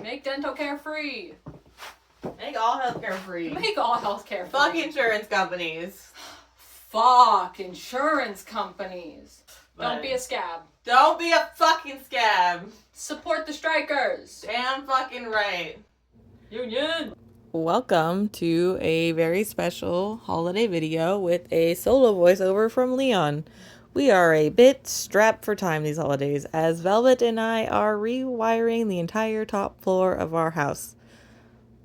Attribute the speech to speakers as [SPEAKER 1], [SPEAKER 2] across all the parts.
[SPEAKER 1] Make dental care free.
[SPEAKER 2] Make all healthcare free.
[SPEAKER 1] Make all healthcare free.
[SPEAKER 2] Fuck insurance companies.
[SPEAKER 1] Fuck insurance companies.
[SPEAKER 2] But
[SPEAKER 1] don't be a scab.
[SPEAKER 2] Don't be a fucking scab.
[SPEAKER 1] Support the strikers.
[SPEAKER 2] Damn fucking right.
[SPEAKER 1] Union.
[SPEAKER 3] Welcome to a very special holiday video with a solo voiceover from Leon. We are a bit strapped for time these holidays as Velvet and I are rewiring the entire top floor of our house.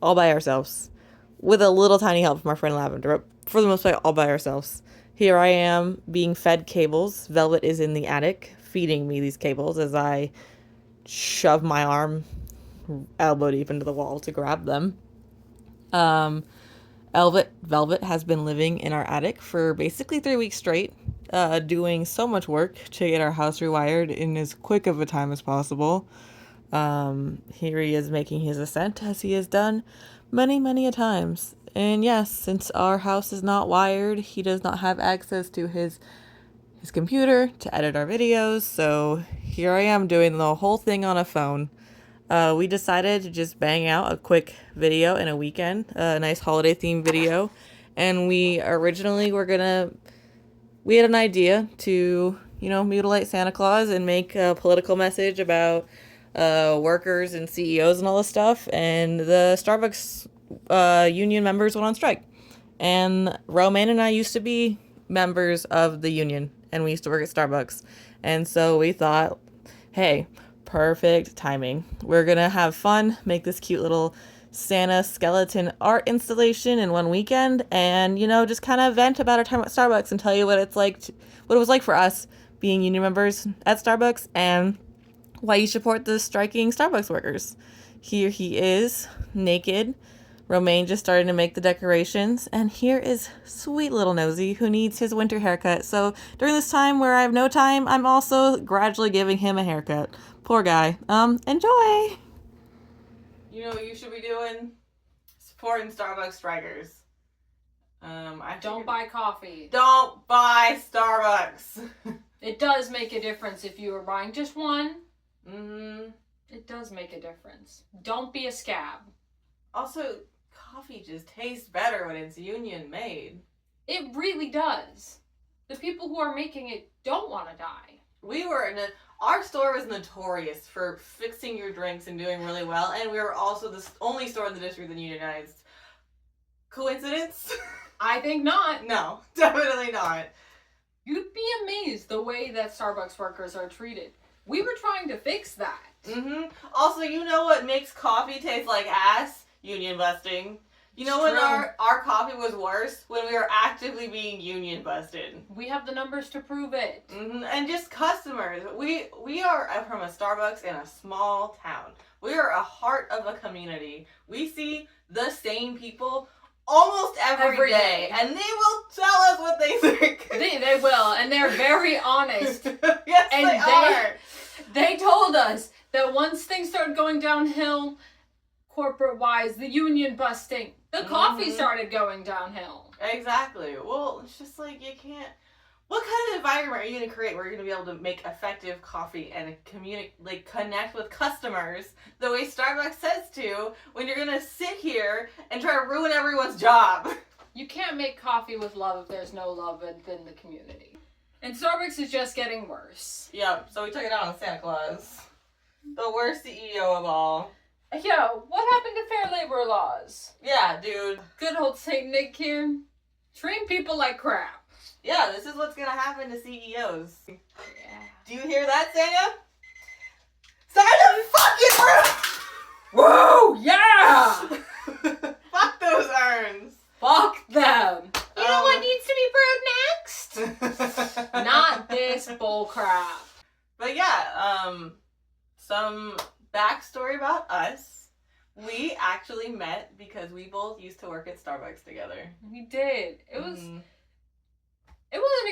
[SPEAKER 3] All by ourselves. With a little tiny help from our friend Lavender, but for the most part all by ourselves. Here I am being fed cables. Velvet is in the attic feeding me these cables as I shove my arm elbow deep into the wall to grab them. Velvet has been living in our attic for basically 3 weeks straight, doing so much work to get our house rewired in as quick of a time as possible. Here he is making his ascent, as he has done many a times. And yes, since our house is not wired, he does not have access to his computer to edit our videos, so here I am doing the whole thing on a phone. We decided to just bang out a quick video in a weekend, a nice holiday themed video, and we originally we had an idea to, mutilate Santa Claus and make a political message about workers and CEOs and all this stuff, and the Starbucks union members went on strike. And Romaine and I used to be members of the union, and we used to work at Starbucks, and so we thought, hey, perfect timing. We're gonna have fun, make this cute little Santa skeleton art installation in one weekend, and just kind of vent about our time at Starbucks and tell you what it was like for us being union members at Starbucks and why you support the striking Starbucks workers. Here he is, naked. Romaine just started to make the decorations, and here is sweet little Nosy, who needs his winter haircut. So during this time where I have no time, I'm also gradually giving him a haircut. Poor guy. Enjoy!
[SPEAKER 2] You know what you should be doing? Supporting Starbucks strikers.
[SPEAKER 1] Don't buy coffee.
[SPEAKER 2] Don't buy Starbucks.
[SPEAKER 1] It does make a difference if you are buying just one.
[SPEAKER 2] Mm-hmm.
[SPEAKER 1] It does make a difference. Don't be a scab.
[SPEAKER 2] Also, coffee just tastes better when it's union made.
[SPEAKER 1] It really does. The people who are making it don't want to die.
[SPEAKER 2] Our store was notorious for fixing your drinks and doing really well, and we were also the only store in the district that unionized. Coincidence?
[SPEAKER 1] I think not.
[SPEAKER 2] No, definitely not.
[SPEAKER 1] You'd be amazed the way that Starbucks workers are treated. We were trying to fix that.
[SPEAKER 2] Mm-hmm. Also, you know what makes coffee taste like ass? Union busting. You know when our coffee was worse? When we were actively being union busted.
[SPEAKER 1] We have the numbers to prove it.
[SPEAKER 2] Mm-hmm. And just customers. We are from a Starbucks in a small town. We are a heart of a community. We see the same people almost every day. And they will tell us what they think.
[SPEAKER 1] They will. And they're very honest.
[SPEAKER 2] Yes,
[SPEAKER 1] and
[SPEAKER 2] they are.
[SPEAKER 1] They told us that once things started going downhill, corporate-wise, the union busting, the coffee started going downhill.
[SPEAKER 2] Exactly. Well, it's just like you can't... What kind of environment are you going to create where you're going to be able to make effective coffee and connect with customers the way Starbucks says to when you're going to sit here and try to ruin everyone's job?
[SPEAKER 1] You can't make coffee with love if there's no love within the community. And Starbucks is just getting worse.
[SPEAKER 2] Yep, so we took it out on Santa Claus. The worst CEO of all.
[SPEAKER 1] Yo, what happened to fair labor laws?
[SPEAKER 2] Yeah, dude.
[SPEAKER 1] Good old Saint Nick here. Treat people like crap.
[SPEAKER 2] Yeah, this is what's gonna happen to CEOs.
[SPEAKER 1] Yeah.
[SPEAKER 2] Do you hear that, Santa? Sign the fucking room!
[SPEAKER 1] Whoa, yeah!
[SPEAKER 2] Fuck those urns.
[SPEAKER 1] Fuck them.
[SPEAKER 2] You know what
[SPEAKER 1] needs to be brewed next? Not this bullcrap.
[SPEAKER 2] But yeah, some backstory about us. We actually met because we both used to work at Starbucks together.
[SPEAKER 1] We did. It was an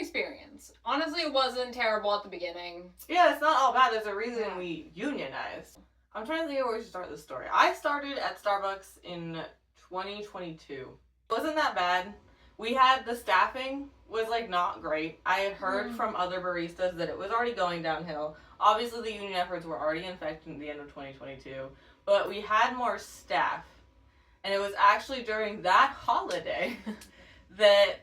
[SPEAKER 1] experience. Honestly, it wasn't terrible at the beginning.
[SPEAKER 2] Yeah, it's not all bad. There's a reason we unionized. I'm trying to think of where we should start this story. I started at Starbucks in 2022. It wasn't that bad. We had the staffing was not great. I had heard from other baristas that it was already going downhill. Obviously, the union efforts were already in effect at the end of 2022. but we had more staff. And it was actually during that holiday that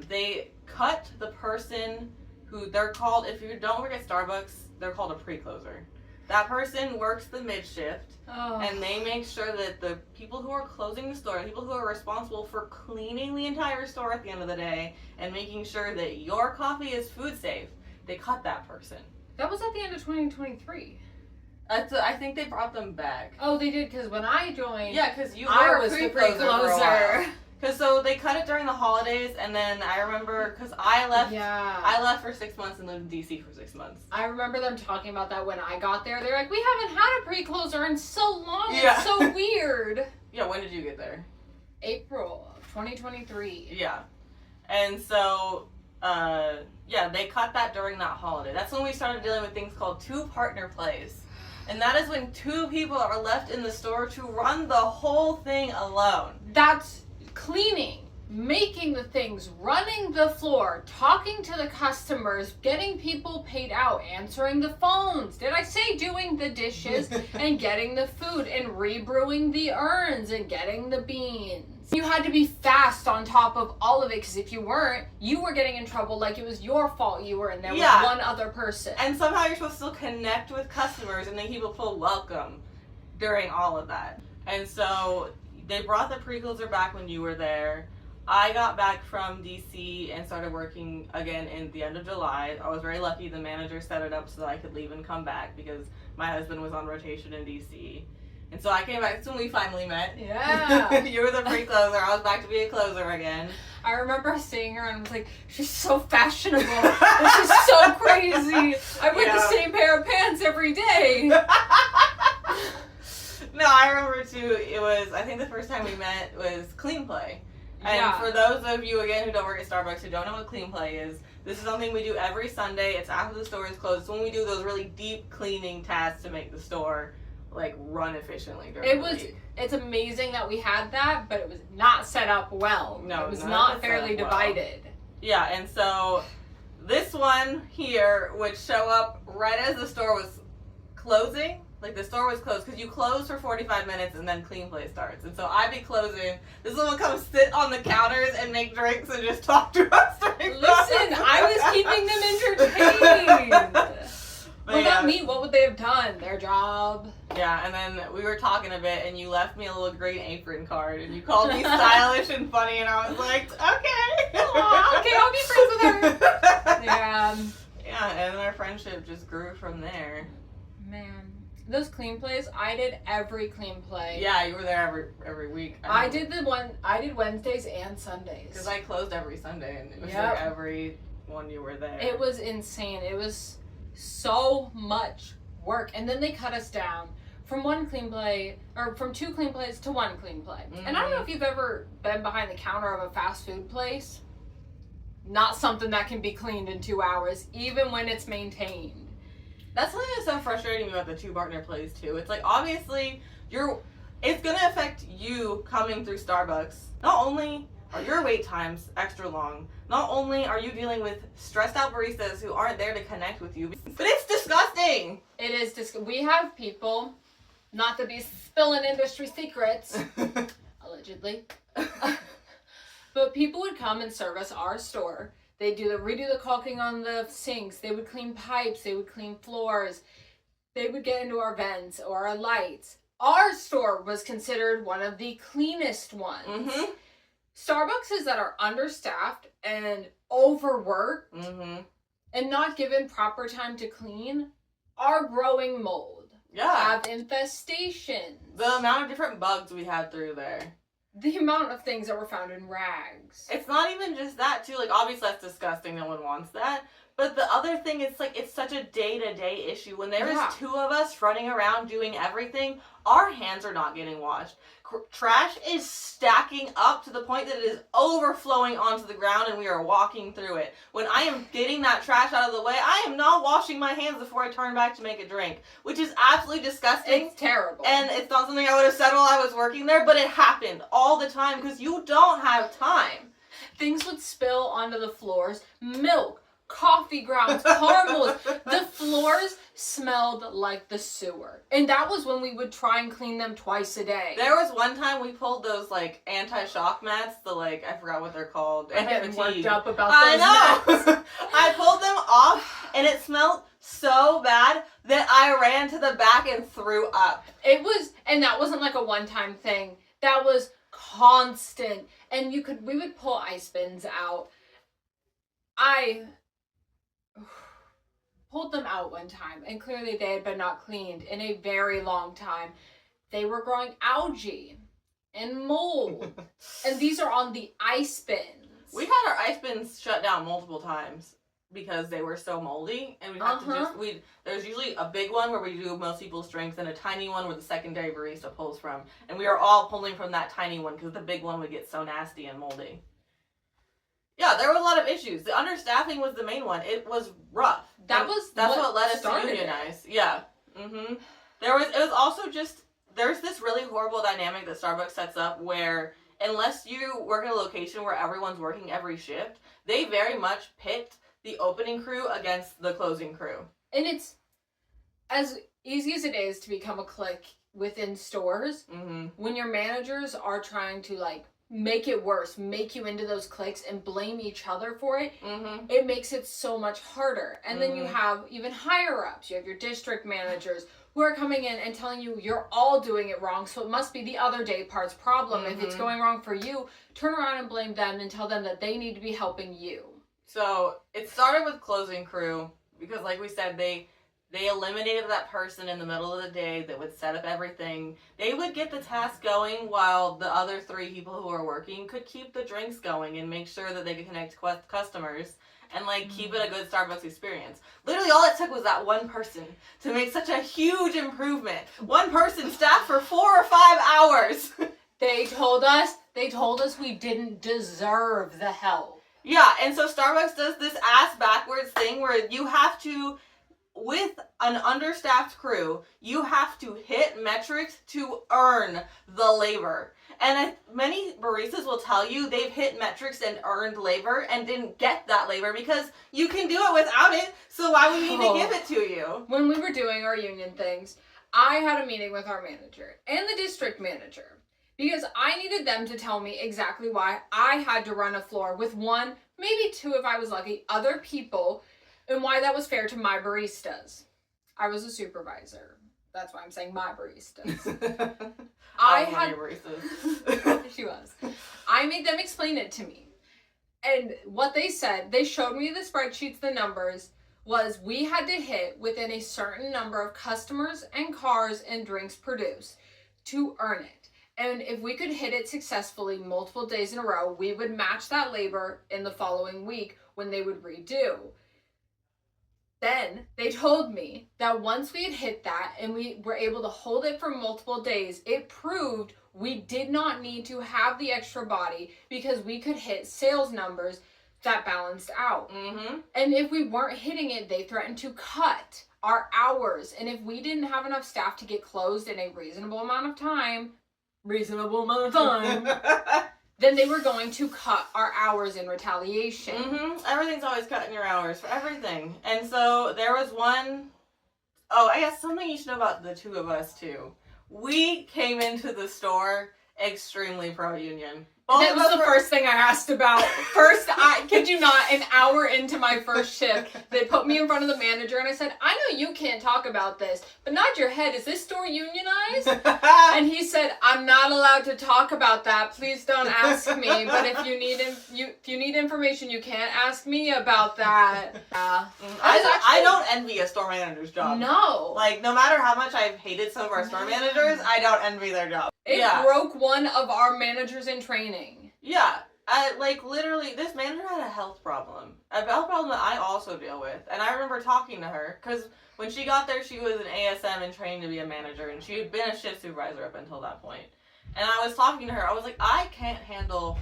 [SPEAKER 2] they cut the person who they're called, if you don't work at Starbucks, they're called a pre-closer. That person works the mid-shift, and they make sure that the people who are closing the store, the people who are responsible for cleaning the entire store at the end of the day and making sure that your coffee is food safe, they cut that person.
[SPEAKER 1] That was at the end of 2023.
[SPEAKER 2] I think they brought them back.
[SPEAKER 1] Oh, they did, because when I joined,
[SPEAKER 2] Yeah, because you
[SPEAKER 1] I
[SPEAKER 2] were
[SPEAKER 1] was
[SPEAKER 2] a
[SPEAKER 1] the
[SPEAKER 2] pre-closer for a while.
[SPEAKER 1] pre-closer.
[SPEAKER 2] Because so they cut it during the holidays, and then I remember, because I left for 6 months and lived in DC for 6 months.
[SPEAKER 1] I remember them talking about that when I got there. They're like, we haven't had a pre-closer in so long.
[SPEAKER 2] Yeah.
[SPEAKER 1] It's so weird.
[SPEAKER 2] Yeah, when did you get there?
[SPEAKER 1] April of 2023.
[SPEAKER 2] Yeah. And so, they cut that during that holiday. That's when we started dealing with things called two-partner plays. And that is when two people are left in the store to run the whole thing alone.
[SPEAKER 1] That's cleaning, making the things, running the floor, talking to the customers, getting people paid out, answering the phones. Did I say doing the dishes and getting the food and rebrewing the urns and getting the beans? You had to be fast on top of all of it, because if you weren't, you were getting in trouble like it was your fault you were in there with one other person.
[SPEAKER 2] And somehow you're supposed to still connect with customers and make people feel welcome during all of that. And so they brought the pre-closer back when you were there. I got back from DC and started working again in the end of July. I was very lucky the manager set it up so that I could leave and come back because my husband was on rotation in DC. And so I came back. That's when we finally met.
[SPEAKER 1] Yeah.
[SPEAKER 2] You were the pre-closer. I was back to be a closer again.
[SPEAKER 1] I remember seeing her and I was like, she's so fashionable. This is so crazy. I wear the same pair of pants every day.
[SPEAKER 2] No, I remember too, I think the first time we met was Clean Play. And for those of you, again, who don't work at Starbucks, who don't know what Clean Play is, this is something we do every Sunday. It's after the store is closed. It's when we do those really deep cleaning tasks to make the store run efficiently during the week.
[SPEAKER 1] It's amazing that we had that, but it was not set up well.
[SPEAKER 2] No,
[SPEAKER 1] it was not fairly divided.
[SPEAKER 2] Yeah, and so this one here would show up right as the store was closing. The store was closed because you close for 45 minutes and then Clean Play starts. And so I'd be closing. This one would come sit on the counters and make drinks and just talk to us.
[SPEAKER 1] Listen, I was keeping them entertained. What about me? What would they have done? Their job?
[SPEAKER 2] Yeah, and then we were talking a bit and you left me a little green apron card and you called me stylish and funny and I was like, okay.
[SPEAKER 1] Aw, okay, I'll be friends with her. Yeah.
[SPEAKER 2] Yeah, and our friendship just grew from there.
[SPEAKER 1] Man. Those Clean Plays, I did every Clean Play.
[SPEAKER 2] Yeah, you were there every week.
[SPEAKER 1] I did Wednesdays and Sundays.
[SPEAKER 2] Because I closed every Sunday and it was every one you were there.
[SPEAKER 1] It was insane. It was so much work. And then they cut us down from one Clean Play, or from 2 Clean Plays to 1 Clean Play. Mm-hmm. And I don't know if you've ever been behind the counter of a fast food place. Not something that can be cleaned in 2 hours, even when it's maintained.
[SPEAKER 2] That's something that's so frustrating about the two-partner plays, too. It's obviously, it's going to affect you coming through Starbucks. Not only are your wait times extra long, not only are you dealing with stressed out baristas who aren't there to connect with you, but it's disgusting.
[SPEAKER 1] It is we have people, not to be spilling industry secrets, allegedly, but people would come and service our store. They'd redo the caulking on the sinks. They would clean pipes. They would clean floors. They would get into our vents or our lights. Our store was considered one of the cleanest ones. Mm-hmm. Starbucks that are understaffed and overworked and not given proper time to clean are growing mold.
[SPEAKER 2] Yeah.
[SPEAKER 1] Have infestations.
[SPEAKER 2] The amount of different bugs we had through there.
[SPEAKER 1] The amount of things that were found in rags.
[SPEAKER 2] It's not even just that, too. Obviously that's disgusting. No one wants that. But the other thing, it's such a day-to-day issue. When there is 2 of us running around doing everything, our hands are not getting washed. Trash is stacking up to the point that it is overflowing onto the ground and we are walking through it. When I am getting that trash out of the way, I am not washing my hands before I turn back to make a drink, which is absolutely disgusting.
[SPEAKER 1] It's terrible.
[SPEAKER 2] And it's not something I would have said while I was working there, but it happened all the time because you don't have time.
[SPEAKER 1] Things would spill onto the floors. Milk, coffee grounds, caramels. The floors smelled like the sewer. And that was when we would try and clean them twice a day.
[SPEAKER 2] There was one time we pulled those, like, anti-shock mats, the, like, I forgot what they're called.
[SPEAKER 1] I'm getting worked up about
[SPEAKER 2] I
[SPEAKER 1] those
[SPEAKER 2] know!
[SPEAKER 1] mats.
[SPEAKER 2] I pulled them off, and it smelled so bad that I ran to the back and threw up.
[SPEAKER 1] It was, and that wasn't like a one-time thing. That was constant. And we would pull ice bins out. I pulled them out one time, and clearly they had been not cleaned in a very long time. They were growing algae and mold. And these are on the ice bins.
[SPEAKER 2] We had our ice bins shut down multiple times because they were so moldy, and we'd have to there's usually a big one where we do most people's drinks and a tiny one where the secondary barista pulls from, and we are all pulling from that tiny one because the big one would get so nasty and moldy. Yeah, there were a lot of issues. The understaffing was the main one. It was rough. That's what led us to unionize. Yeah. It was also just, there's this really horrible dynamic that Starbucks sets up where unless you work in a location where everyone's working every shift, they very much pit the opening crew against the closing crew.
[SPEAKER 1] And it's as easy as it is to become a clique within stores, when your managers are trying to, like, make it worse, make you into those cliques and blame each other for it, it makes it so much harder. And then you have even higher ups. You have your district managers who are coming in and telling you you're all doing it wrong, so it must be the other day part's problem. If it's going wrong for you, turn around and blame them and tell them that they need to be helping you.
[SPEAKER 2] So it started with closing crew because, like we said, they eliminated that person in the middle of the day that would set up everything. They would get the task going while the other 3 people who were working could keep the drinks going and make sure that they could connect customers and, like, keep it a good Starbucks experience. Literally all it took was that one person to make such a huge improvement. One person staffed for 4 or 5 hours.
[SPEAKER 1] They told us we didn't deserve the help.
[SPEAKER 2] Yeah, and so Starbucks does this ass backwards thing where you have to, with an understaffed crew, you have to hit metrics to earn the labor. And many baristas will tell you they've hit metrics and earned labor and didn't get that labor because you can do it without it, so why would we need to give it to you?
[SPEAKER 1] When we were doing our union things, I had a meeting with our manager and the district manager because I needed them to tell me exactly why I had to run a floor with 1, maybe 2 if I was lucky, other people, and why that was fair to my baristas. I was a supervisor. That's why I'm saying my baristas. I had baristas. She was. I made them explain it to me. And what they said, they showed me the spreadsheets, the numbers, was we had to hit within a certain number of customers and cars and drinks produced to earn it. And if we could hit it successfully multiple days in a row, we would match that labor in the following week when they would redo. Then they told me that once we had hit that and we were able to hold it for multiple days, it proved we did not need to have the extra body because we could hit sales numbers that balanced out. And if we weren't hitting it, they threatened to cut our hours. And if we didn't have enough staff to get closed in a reasonable amount of time, then they were going to cut our hours in retaliation.
[SPEAKER 2] Everything's always cutting your hours for everything. And so there was one, I guess something you should know about the 2 of us too. We came into the store extremely pro-union.
[SPEAKER 1] That was the first thing I asked about. First, I kid you not, an hour into my first shift, they put me in front of the manager and I said, I know you can't talk about this, but nod your head, is this store unionized? And he said, I'm not allowed to talk about that. Please don't ask me. But if you need information, you can't ask me about that.
[SPEAKER 2] I don't envy a store manager's job.
[SPEAKER 1] No.
[SPEAKER 2] Like, no matter how much I've hated some of our store managers, I don't envy their job.
[SPEAKER 1] It broke one of our managers in training.
[SPEAKER 2] Yeah. Literally, this manager had a health problem. A health problem that I also deal with. And I remember talking to her, because when she got there, she was an ASM and trained to be a manager, and she had been a shift supervisor up until that point. And I was talking to her, I was like, I can't handle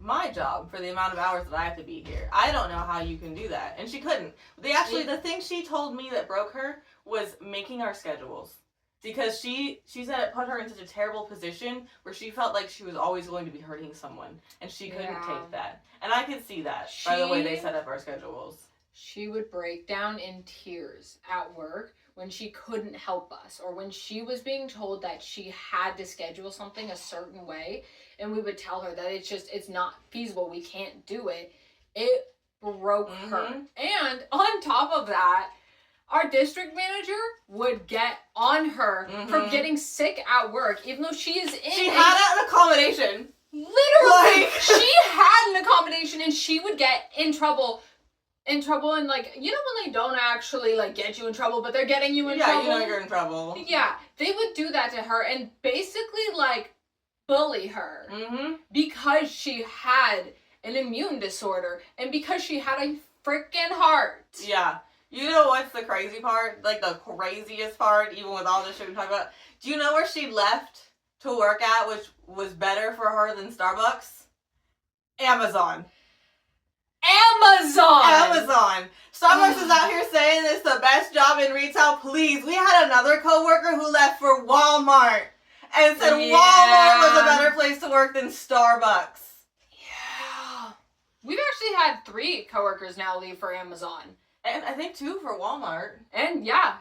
[SPEAKER 2] my job for the amount of hours that I have to be here. I don't know how you can do that. And she couldn't. The thing she told me that broke her was making our schedules. Because she said it put her in such a terrible position where she felt like she was always going to be hurting someone. And she couldn't take that. And I could see that by the way they set up our schedules.
[SPEAKER 1] she would break down in tears at work when she couldn't help us, or when she was being told that she had to schedule something a certain way, and we would tell her that it's not feasible, we can't do it. It broke her. And on top of that, our district manager would get on her for getting sick at work, even though she is in.
[SPEAKER 2] She had an accommodation.
[SPEAKER 1] Literally, she had an accommodation, and she would get in trouble, and like, you know, when they don't actually like get you in trouble, but they're getting you in trouble.
[SPEAKER 2] Yeah, you know you're in trouble.
[SPEAKER 1] Yeah, they would do that to her and basically like bully her because she had an immune disorder and because she had a freaking heart.
[SPEAKER 2] Yeah. You know what's the crazy part? Like the craziest part, even with all this shit we talk about. Do you know where she left to work at, which was better for her than Starbucks? Amazon. Starbucks is out here saying it's the best job in retail. Please, we had another coworker who left for Walmart and said Walmart was a better place to work than Starbucks.
[SPEAKER 1] Yeah. We've actually had 3 coworkers now leave for Amazon.
[SPEAKER 2] And I think 2 for Walmart.
[SPEAKER 1] And yeah.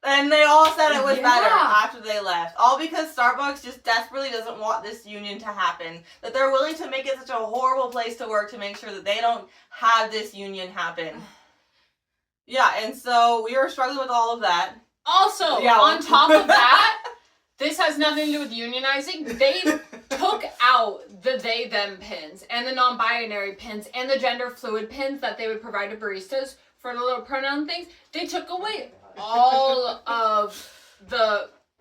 [SPEAKER 2] And they all said it was better after they left. All because Starbucks just desperately doesn't want this union to happen. That they're willing to make it such a horrible place to work to make sure that they don't have this union happen. Yeah, and so we were struggling with all of that.
[SPEAKER 1] Also, on top of that, this has nothing to do with unionizing. They took out the they, them pins and the non-binary pins and the gender fluid pins that they would provide to baristas for the little pronoun things. They took away all of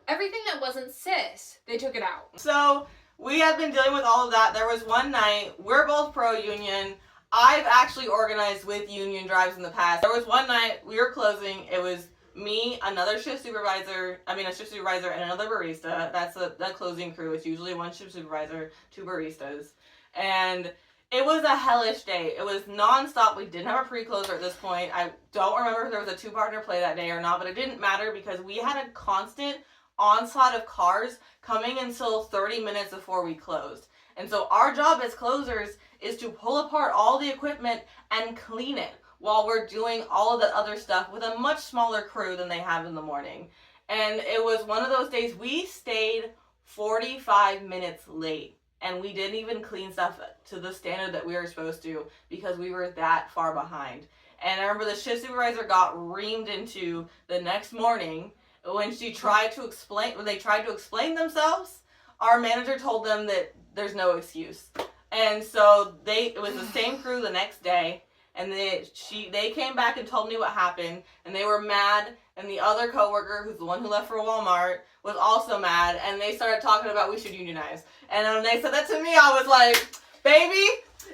[SPEAKER 1] everything that wasn't cis. They took it out.
[SPEAKER 2] So we had been dealing with all of that. There was one night, we're both pro-union. I've actually organized with union drives in the past. There was one night, we were closing. It was me, a shift supervisor and another barista. That's the closing crew. It's usually 1 shift supervisor, 2 baristas. And it was a hellish day. It was non-stop. We didn't have a pre-closer at this point. I don't remember if there was a 2-partner play that day or not, but it didn't matter because we had a constant onslaught of cars coming until 30 minutes before we closed. And so our job as closers is to pull apart all the equipment and clean it while we're doing all of the other stuff with a much smaller crew than they have in the morning. And it was one of those days we stayed 45 minutes late. And we didn't even clean stuff to the standard that we were supposed to because we were that far behind. And I remember the shift supervisor got reamed into the next morning when they tried to explain themselves. Our manager told them that there's no excuse. And so it was the same crew the next day. And they came back and told me what happened. And they were mad. And the other coworker, who's the one who left for Walmart, was also mad. And they started talking about we should unionize. And when they said that to me, I was like, baby,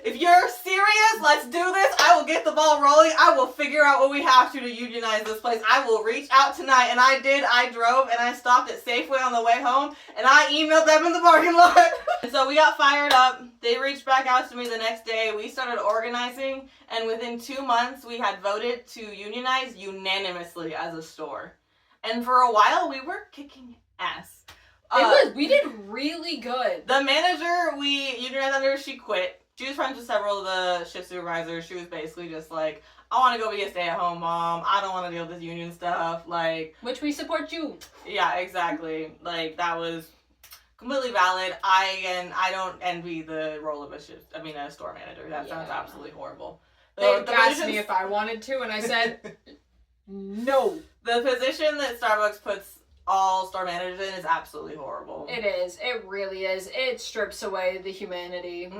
[SPEAKER 2] if you're serious, let's do this. I will get the ball rolling. I will figure out what we have to unionize this place. I will reach out tonight. And I did. I drove and I stopped at Safeway on the way home. And I emailed them in the parking lot. And so we got fired up. They reached back out to me the next day. We started organizing. And within 2 months, we had voted to unionize unanimously as a store. And for a while, we were kicking ass.
[SPEAKER 1] We did really good.
[SPEAKER 2] The manager we unionized under, she quit. She was friends with several of the shift supervisors. She was basically just like, I want to go be a stay-at-home mom. I don't want to deal with this union stuff. Like,
[SPEAKER 1] which we support you.
[SPEAKER 2] Yeah, exactly. Like, that was completely valid. I don't envy the role of a store manager. That sounds absolutely horrible.
[SPEAKER 1] They asked me if I wanted to, and I said, no.
[SPEAKER 2] The position that Starbucks puts all store managers in is absolutely horrible.
[SPEAKER 1] It is. It really is. It strips away the humanity.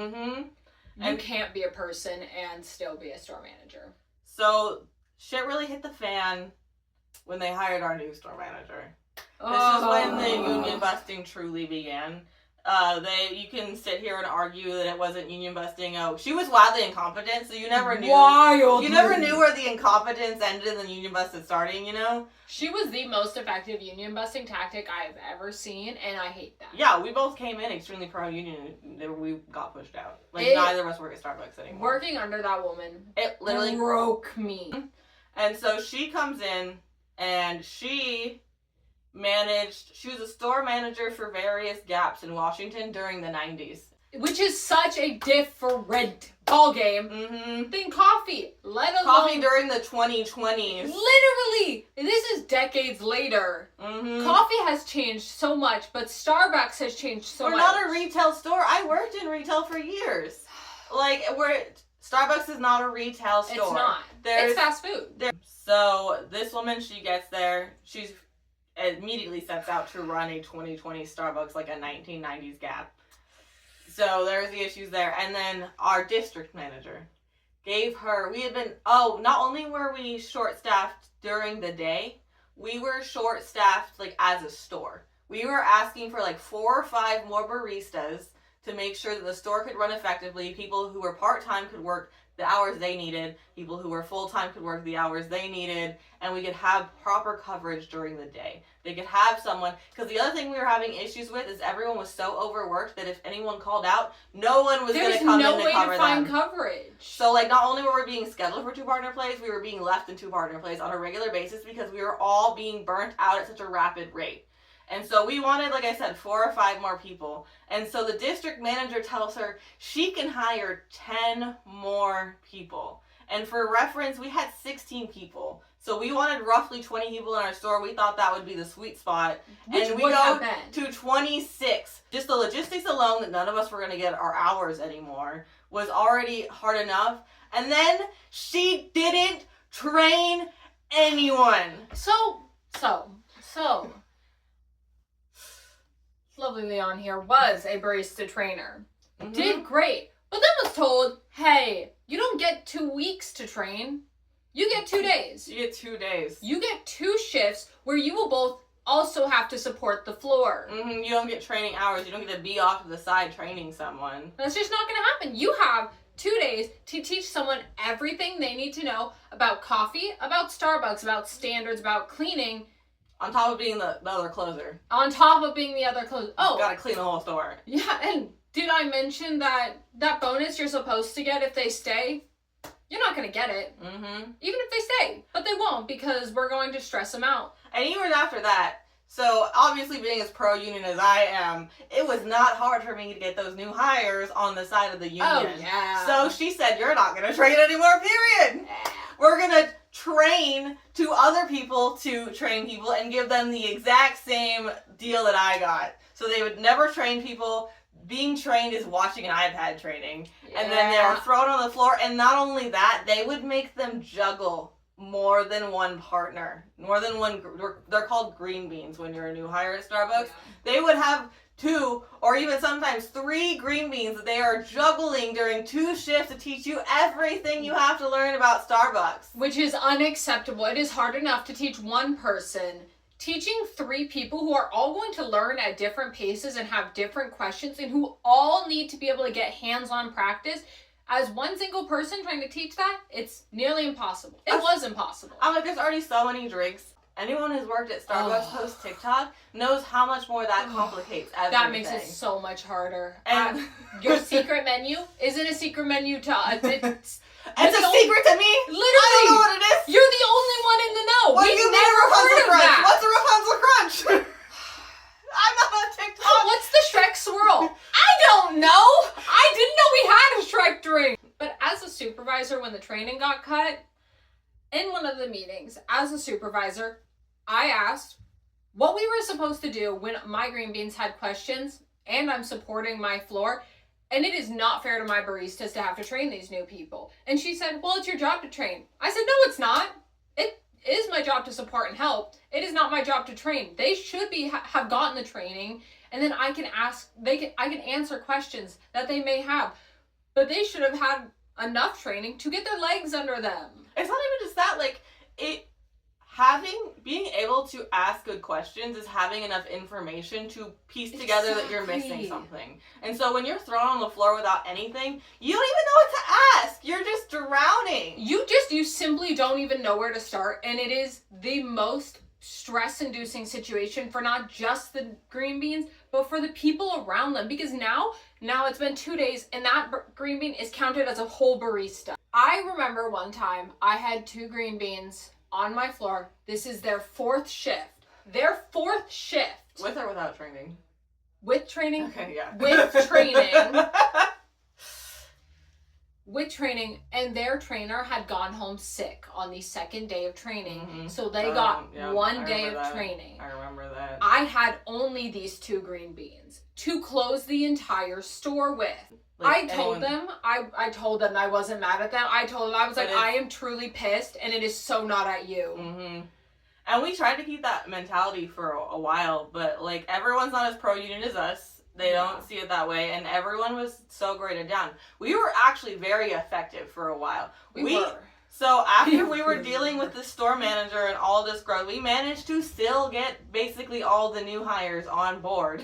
[SPEAKER 1] You can't be a person and still be a store manager.
[SPEAKER 2] So, shit really hit the fan when they hired our new store manager. This is when the union busting truly began. You can sit here and argue that it wasn't union busting. Oh, she was wildly incompetent, so you never knew. You never knew where the incompetence ended and the union busted starting, you know?
[SPEAKER 1] She was the most effective union busting tactic I've ever seen, and I hate that.
[SPEAKER 2] Yeah, we both came in extremely pro-union, and we got pushed out. Neither of us work at Starbucks anymore.
[SPEAKER 1] Working under that woman,
[SPEAKER 2] it literally
[SPEAKER 1] broke me.
[SPEAKER 2] And so she comes in, and she was a store manager for various Gaps in Washington during the 90s.
[SPEAKER 1] which is such a different ball game than coffee, let alone
[SPEAKER 2] coffee during the 2020s.
[SPEAKER 1] Literally, this is decades later. Coffee has changed so much, but Starbucks has changed so much.
[SPEAKER 2] We're not a retail store. I worked in retail for years. Like, Starbucks is not a retail store.
[SPEAKER 1] It's not. It's fast food.
[SPEAKER 2] So this woman, she gets there. She's immediately sets out to run a 2020 Starbucks, like a 1990s Gap. So there's the issues there. And then our district manager gave her, not only were we short-staffed during the day, we were short-staffed like as a store. We were asking for like 4 or 5 more baristas to make sure that the store could run effectively. People who were part-time could work the hours they needed. People who were full-time could work the hours they needed. And we could have proper coverage during the day. They could have someone, because the other thing we were having issues with is everyone was so overworked that if anyone called out, no one was going to come in to cover them. There's no way to find
[SPEAKER 1] coverage.
[SPEAKER 2] So, like, not only were we being scheduled for 2 partner plays, we were being left in 2 partner plays on a regular basis because we were all being burnt out at such a rapid rate. And so we wanted, like I said, 4 or 5 more people. And so the district manager tells her she can hire 10 more people. And for reference, we had 16 people. So we wanted roughly 20 people in our store. We thought that would be the sweet spot. And we go to 26. Just the logistics alone, that none of us were going to get our hours anymore, was already hard enough. And then she didn't train anyone.
[SPEAKER 1] So. Lovely Leon here was a barista trainer. Did great. But then was told, hey, you don't get 2 weeks to train. You get 2 days.
[SPEAKER 2] You get 2 days.
[SPEAKER 1] You get 2 shifts where you will both also have to support the floor.
[SPEAKER 2] You don't get training hours. You don't get to be off to the side training someone.
[SPEAKER 1] That's just not going to happen. You have 2 days to teach someone everything they need to know about coffee, about Starbucks, about standards, about cleaning.
[SPEAKER 2] On top of being the other closer.
[SPEAKER 1] On top of being the other closer. Oh.
[SPEAKER 2] Gotta clean the whole store.
[SPEAKER 1] Yeah, and did I mention that bonus you're supposed to get if they stay? You're not going to get it. Even if they stay. But they won't, because we're going to stress them out.
[SPEAKER 2] And even after that, so obviously being as pro-union as I am, it was not hard for me to get those new hires on the side of the union.
[SPEAKER 1] Oh, yeah.
[SPEAKER 2] So she said, you're not going to train anymore, period.
[SPEAKER 1] Yeah.
[SPEAKER 2] We're going to train to other people to train people and give them the exact same deal that I got. So they would never train people. Being trained is watching an iPad training. Yeah. And then they were thrown on the floor. And not only that, they would make them juggle more than one partner. More than one. They're called green beans when you're a new hire at Starbucks. Yeah. They would have 2 or even sometimes 3 green beans that they are juggling during 2 shifts to teach you everything you have to learn about Starbucks.
[SPEAKER 1] Which is unacceptable. It is hard enough to teach one person. Teaching 3 people who are all going to learn at different paces and have different questions and who all need to be able to get hands-on practice, as one single person trying to teach that, it's nearly impossible. It was impossible.
[SPEAKER 2] I'm like, there's already so many drinks. Anyone who's worked at Starbucks post TikTok knows how much more that complicates everything.
[SPEAKER 1] That makes it so much harder. And your secret menu isn't a secret menu to it's
[SPEAKER 2] a secret to me.
[SPEAKER 1] Literally,
[SPEAKER 2] I don't know what it is.
[SPEAKER 1] You're the only one in the know.
[SPEAKER 2] What do you mean Rapunzel Crunch?
[SPEAKER 1] That.
[SPEAKER 2] What's a Rapunzel Crunch? I'm not on TikTok.
[SPEAKER 1] What's the Shrek swirl? I don't know. I didn't know we had a Shrek drink. But as a supervisor, when the training got cut, in one of the meetings, as a supervisor, I asked what we were supposed to do when my green beans had questions and I'm supporting my floor. And it is not fair to my baristas to have to train these new people. And she said, well, it's your job to train. I said, no, it's not. It is my job to support and help. It is not my job to train. They should have gotten the training, and then I can answer questions that they may have. But they should have had enough training to get their legs under them.
[SPEAKER 2] It's not even just that, like, being able to ask good questions is having enough information to piece together that you're missing something. And so when you're thrown on the floor without anything, you don't even know what to ask. You're just drowning.
[SPEAKER 1] You simply don't even know where to start. And it is the most stress-inducing situation for not just the green beans, but for the people around them. Because now it's been 2 days and that green bean is counted as a whole barista. I remember one time I had 2 green beans on my floor. This is their 4th shift. Their 4th shift.
[SPEAKER 2] With or without training?
[SPEAKER 1] with training,
[SPEAKER 2] Okay, yeah.
[SPEAKER 1] with training, and their trainer had gone home sick on the second day of training.
[SPEAKER 2] Mm-hmm.
[SPEAKER 1] So they got one day of
[SPEAKER 2] that.
[SPEAKER 1] training.
[SPEAKER 2] I remember that.
[SPEAKER 1] I had only these 2 green beans to close the entire store with.
[SPEAKER 2] Like,
[SPEAKER 1] I told them I wasn't mad at them. I told them, I was like, I am truly pissed, and it is so not at you.
[SPEAKER 2] Mm-hmm. And we tried to keep that mentality for a while, but like everyone's not as pro-union as us. They don't see it that way, and everyone was so graded down. We were actually very effective for a while. We were. So after we were dealing with the store manager and all this growth, we managed to still get basically all the new hires on board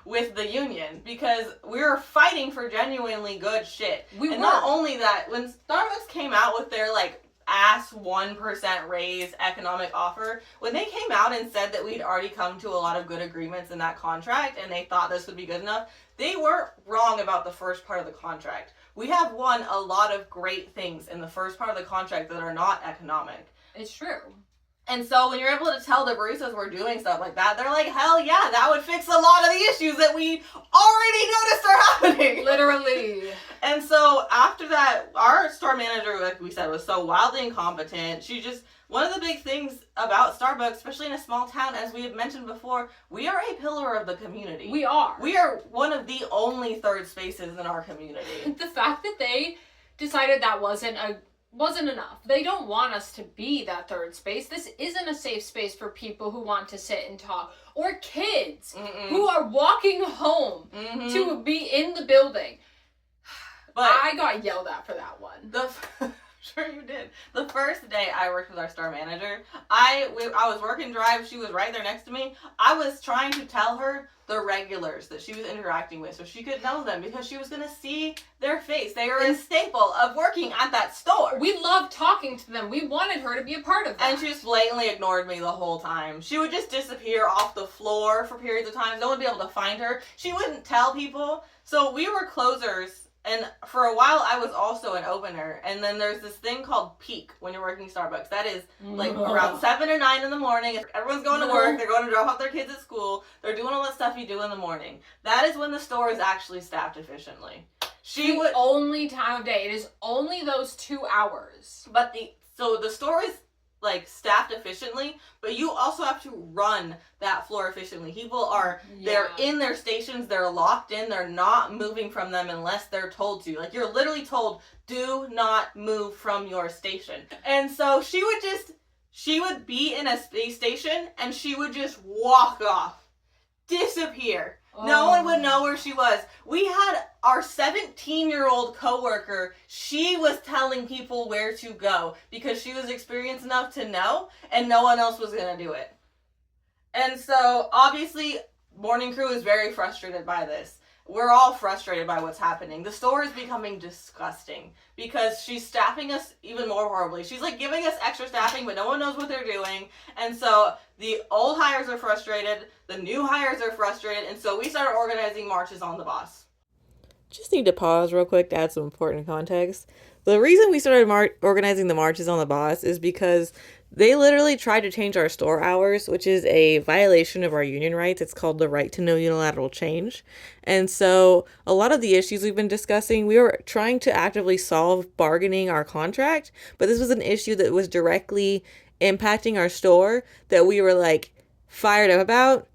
[SPEAKER 2] with the union, because we were fighting for genuinely good shit. Not only that, when Starbucks came out with their like ass 1% raise economic offer, when they came out and said that we'd already come to a lot of good agreements in that contract and they thought this would be good enough, they weren't wrong about the first part of the contract. We have won a lot of great things in the first part of the contract that are not economic.
[SPEAKER 1] It's true.
[SPEAKER 2] And so when you're able to tell the baristas we're doing stuff like that, they're like, hell yeah, that would fix a lot of the issues that we already noticed are happening.
[SPEAKER 1] Literally.
[SPEAKER 2] And so after that, our store manager, like we said, was so wildly incompetent. One of the big things about Starbucks, especially in a small town, as we have mentioned before, we are a pillar of the community.
[SPEAKER 1] We are.
[SPEAKER 2] We are one of the only third spaces in our community.
[SPEAKER 1] The fact that they decided that wasn't enough. They don't want us to be that third space. This isn't a safe space for people who want to sit and talk, or kids who are walking home to be in the building. But I got yelled at for that one.
[SPEAKER 2] Sure you did. The first day I worked with our store manager, I was working drive. She was right there next to me. I was trying to tell her the regulars that she was interacting with so she could know them, because she was going to see their face. They are a staple of working at that store.
[SPEAKER 1] We loved talking to them. We wanted her to be a part of that.
[SPEAKER 2] And she just blatantly ignored me the whole time. She would just disappear off the floor for periods of time. No one would be able to find her. She wouldn't tell people. So we were closers. And for a while, I was also an opener. And then there's this thing called peak when you're working Starbucks. That is like around 7 or 9 in the morning. Everyone's going to work. They're going to drop off their kids at school. They're doing all that stuff you do in the morning. That is when the store is actually staffed efficiently.
[SPEAKER 1] Only time of day. It is only those 2 hours.
[SPEAKER 2] So the store is like staffed efficiently, but you also have to run that floor efficiently. People are they're in their stations, they're locked in, they're not moving from them unless they're told to. Like, you're literally told, do not move from your station. And so she would be in a space station and she would just walk off, disappear. No one would know where she was. We had our 17-year-old coworker. She was telling people where to go because she was experienced enough to know, and no one else was going to do it. And so, obviously, morning crew is very frustrated by this. We're all frustrated by what's happening. The store is becoming disgusting because she's staffing us even more horribly. She's like giving us extra staffing, but no one knows what they're doing. And so the old hires are frustrated, the new hires are frustrated, and so we started organizing marches on the boss.
[SPEAKER 3] Just need to pause real quick to add some important context. The reason we started organizing the marches on the boss is because they literally tried to change our store hours, which is a violation of our union rights. It's called the right to no unilateral change. And so a lot of the issues we've been discussing, we were trying to actively solve bargaining our contract, but this was an issue that was directly impacting our store that we were like fired up about.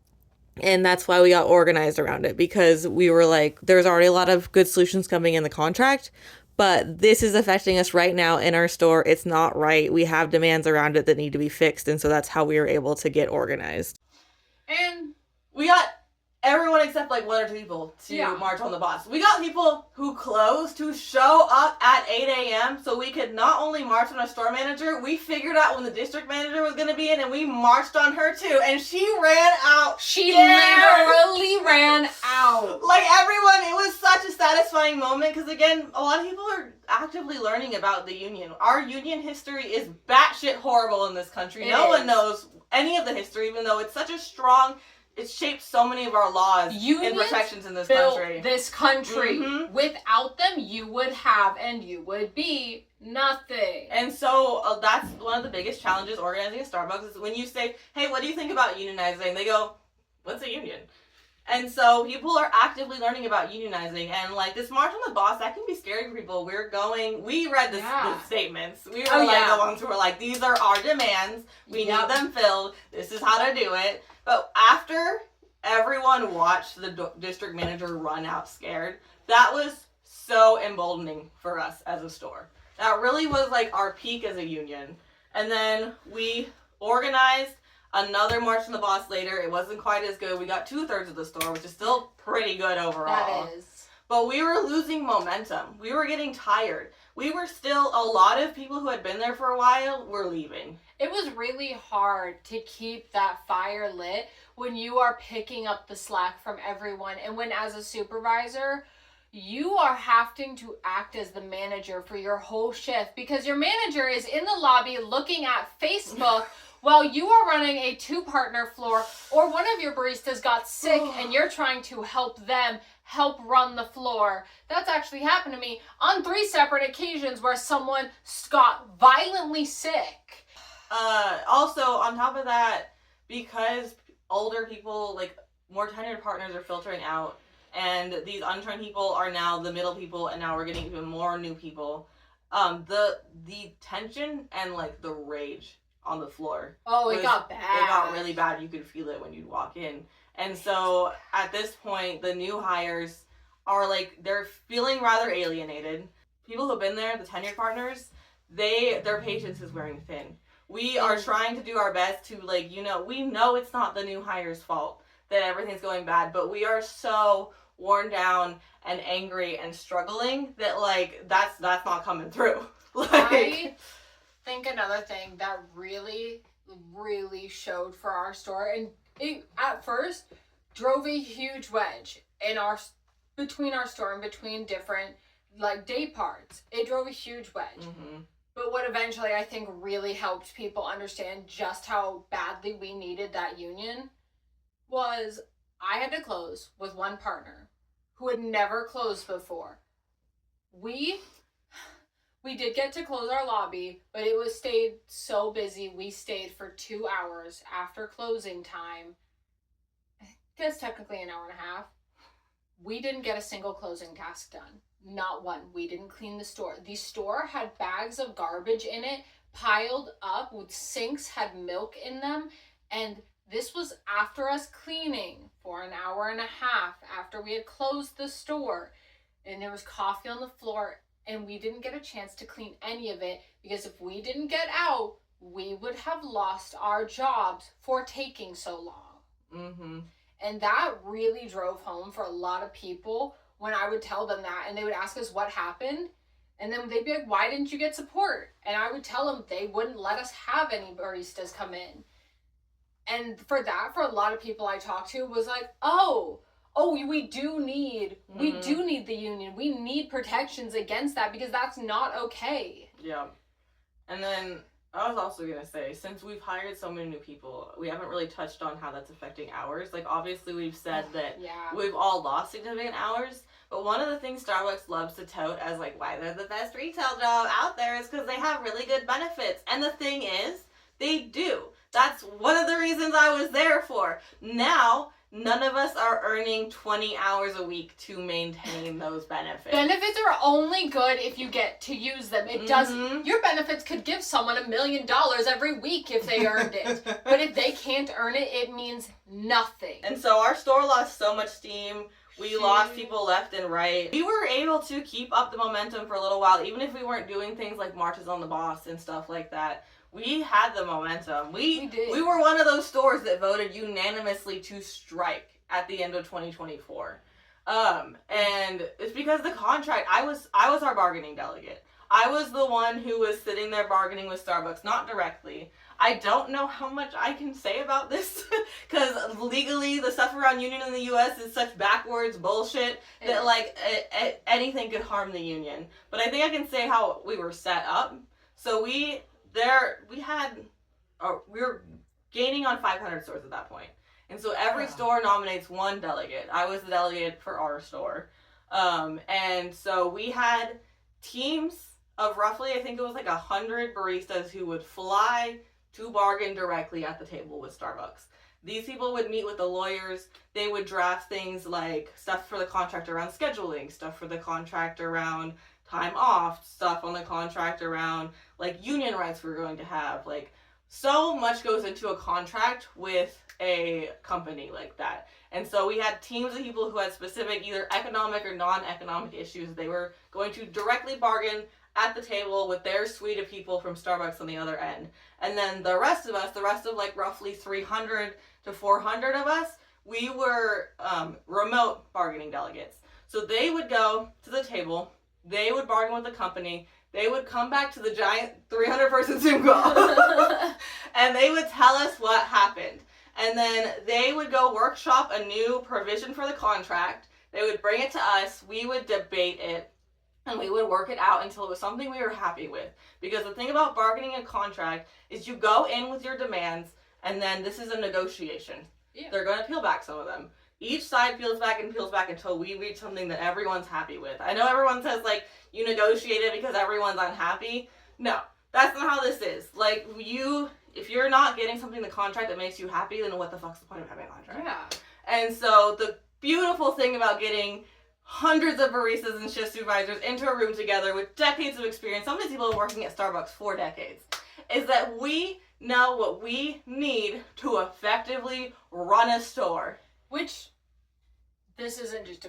[SPEAKER 3] And that's why we got organized around it, because we were like, there's already a lot of good solutions coming in the contract, but this is affecting us right now in our store. It's not right. We have demands around it that need to be fixed. And so that's how we were able to get organized.
[SPEAKER 2] And we got everyone except like 1 or 2 people to march on the boss. We got people who closed to show up at 8 a.m. so we could not only march on our store manager, we figured out when the district manager was going to be in, and we marched on her too. And she ran out.
[SPEAKER 1] She literally ran out.
[SPEAKER 2] Like, everyone, it was such a satisfying moment because, again, a lot of people are actively learning about the union. Our union history is batshit horrible in this country. No one knows any of the history, even though it's such a strong... It shaped so many of our laws and protections in this country.
[SPEAKER 1] This country. Without them, you would have and you would be nothing.
[SPEAKER 2] And so that's one of the biggest challenges organizing a Starbucks is when you say, hey, what do you think about unionizing? They go, what's a union? And so people are actively learning about unionizing, and like this March on the Boss, that can be scary for people. We read the statements. We were the ones who were like, these are our demands. We need them filled. This is how to do it. But after everyone watched the district manager run out scared, that was so emboldening for us as a store. That really was like our peak as a union. And then we organized another March on the Boss later. It wasn't quite as good. We got 2/3 of the store, which is still pretty good overall.
[SPEAKER 1] That is.
[SPEAKER 2] But we were losing momentum. We were getting tired. We were still, a lot of people who had been there for a while were leaving.
[SPEAKER 1] It was really hard to keep that fire lit when you are picking up the slack from everyone. And when, as a supervisor, you are having to act as the manager for your whole shift, because your manager is in the lobby looking at Facebook while you are running a 2-partner floor, or one of your baristas got sick and you're trying to help them help run the floor. That's actually happened to me on 3 separate occasions where someone got violently sick.
[SPEAKER 2] Also, on top of that, because older people, like more tenured partners, are filtering out, and these untrained people are now the middle people, and now we're getting even more new people. The tension and like the rage on the floor.
[SPEAKER 1] Oh, it got bad.
[SPEAKER 2] It got really bad. You could feel it when you'd walk in. And so at this point, the new hires are like, they're feeling rather alienated. People who've been there, the tenured partners, their patience is wearing thin. We are trying to do our best to, like, we know it's not the new hires' fault that everything's going bad, but we are so worn down and angry and struggling that, like, that's not coming through.
[SPEAKER 1] I think another thing that really, really showed for our store, and it at first drove a huge wedge in between our store and between different like day parts. It drove a huge wedge. Mm-hmm. But what eventually I think really helped people understand just how badly we needed that union was I had to close with one partner who had never closed before. We did get to close our lobby, but it was stayed so busy. We stayed for 2 hours after closing time. I guess technically an hour and a half. We didn't get a single closing task done. Not one. We didn't clean the store. The store had bags of garbage in it, piled up with sinks, had milk in them, and this was after us cleaning for an hour and a half after we had closed the store. And there was coffee on the floor, and we didn't get a chance to clean any of it because if we didn't get out, we would have lost our jobs for taking so long. Mm-hmm. And that really drove home for a lot of people when I would tell them that, and they would ask us what happened, and then they'd be like, why didn't you get support? And I would tell them they wouldn't let us have any baristas come in. And for a lot of people I talked to was like, oh, we do need the union. We need protections against that because that's not okay.
[SPEAKER 2] Yeah. And then I was also going to say, since we've hired so many new people, we haven't really touched on how that's affecting hours. Like, obviously, we've said that we've all lost significant hours, but one of the things Starbucks loves to tout as, like, why they're the best retail job out there is because they have really good benefits. And the thing is, they do. That's one of the reasons I was there for. Now, none of us are earning 20 hours a week to maintain those benefits.
[SPEAKER 1] Benefits are only good if you get to use them. It doesn't. Your benefits could give someone $1 million every week if they earned it. But if they can't earn it, it means nothing.
[SPEAKER 2] And so our store lost so much steam. We lost people left and right. We were able to keep up the momentum for a little while, even if we weren't doing things like marches on the boss and stuff like that. We had the momentum. We did. We were one of those stores that voted unanimously to strike at the end of 2024. And it's because the contract, I was our bargaining delegate. I was the one who was sitting there bargaining with Starbucks, not directly. I don't know how much I can say about this because legally the stuff around union in the U.S. is such backwards bullshit that like anything could harm the union. But I think I can say how we were set up. So we were gaining on 500 stores at that point. And so every store nominates one delegate. I was the delegate for our store. And so we had teams of roughly, I think it was like 100 baristas who would fly to bargain directly at the table with Starbucks. These people would meet with the lawyers. They would draft things like stuff for the contract around scheduling, stuff for the contract around time off, stuff on the contract around like union rights we're going to have. Like, so much goes into a contract with a company like that. And so we had teams of people who had specific either economic or non-economic issues they were going to directly bargain at the table with their suite of people from Starbucks on the other end. And then the rest of us, the rest of like roughly 300 to 400 of us, we were remote bargaining delegates. So they would go to the table, they would bargain with the company, they would come back to the giant 300-person Zoom call, and they would tell us what happened. And then they would go workshop a new provision for the contract. They would bring it to us, we would debate it, and we would work it out until it was something we were happy with. Because the thing about bargaining a contract is you go in with your demands, and then this is a negotiation. Yeah. They're going to peel back some of them. Each side peels back until we reach something that everyone's happy with. I know everyone says, like, you negotiate it because everyone's unhappy. No, that's not how this is. Like, if you're not getting something in the contract that makes you happy, then what the fuck's the point of having a contract? Yeah. And so the beautiful thing about getting hundreds of baristas and shift supervisors into a room together with decades of experience, some of these people are working at Starbucks for decades, is that we know what we need to effectively run a store.
[SPEAKER 1] Which, this isn't just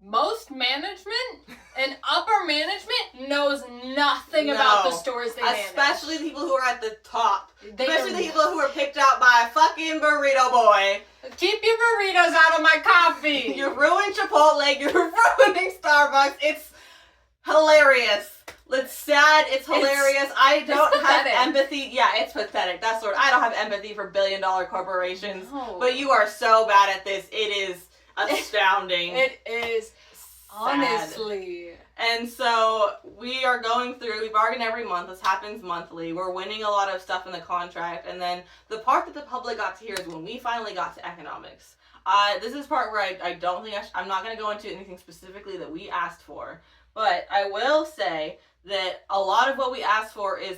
[SPEAKER 1] most management and upper management knows nothing about the stores they manage.
[SPEAKER 2] Especially the people who are at the top. Especially the people who are picked out by a fucking burrito boy.
[SPEAKER 1] Keep your burritos out of my coffee.
[SPEAKER 2] You ruined Chipotle. You're ruining Starbucks. It's hilarious. It's sad. It's hilarious. I don't have empathy. Yeah, it's pathetic. That's what I don't have empathy for billion-dollar corporations. No. But you are so bad at this. It is astounding.
[SPEAKER 1] It is, honestly.
[SPEAKER 2] And so we are going through, we bargain every month. This happens monthly. We're winning a lot of stuff in the contract. And then the part that the public got to hear is when we finally got to economics. This is part where I don't think I'm not going to go into anything specifically that we asked for. But I will say that a lot of what we asked for is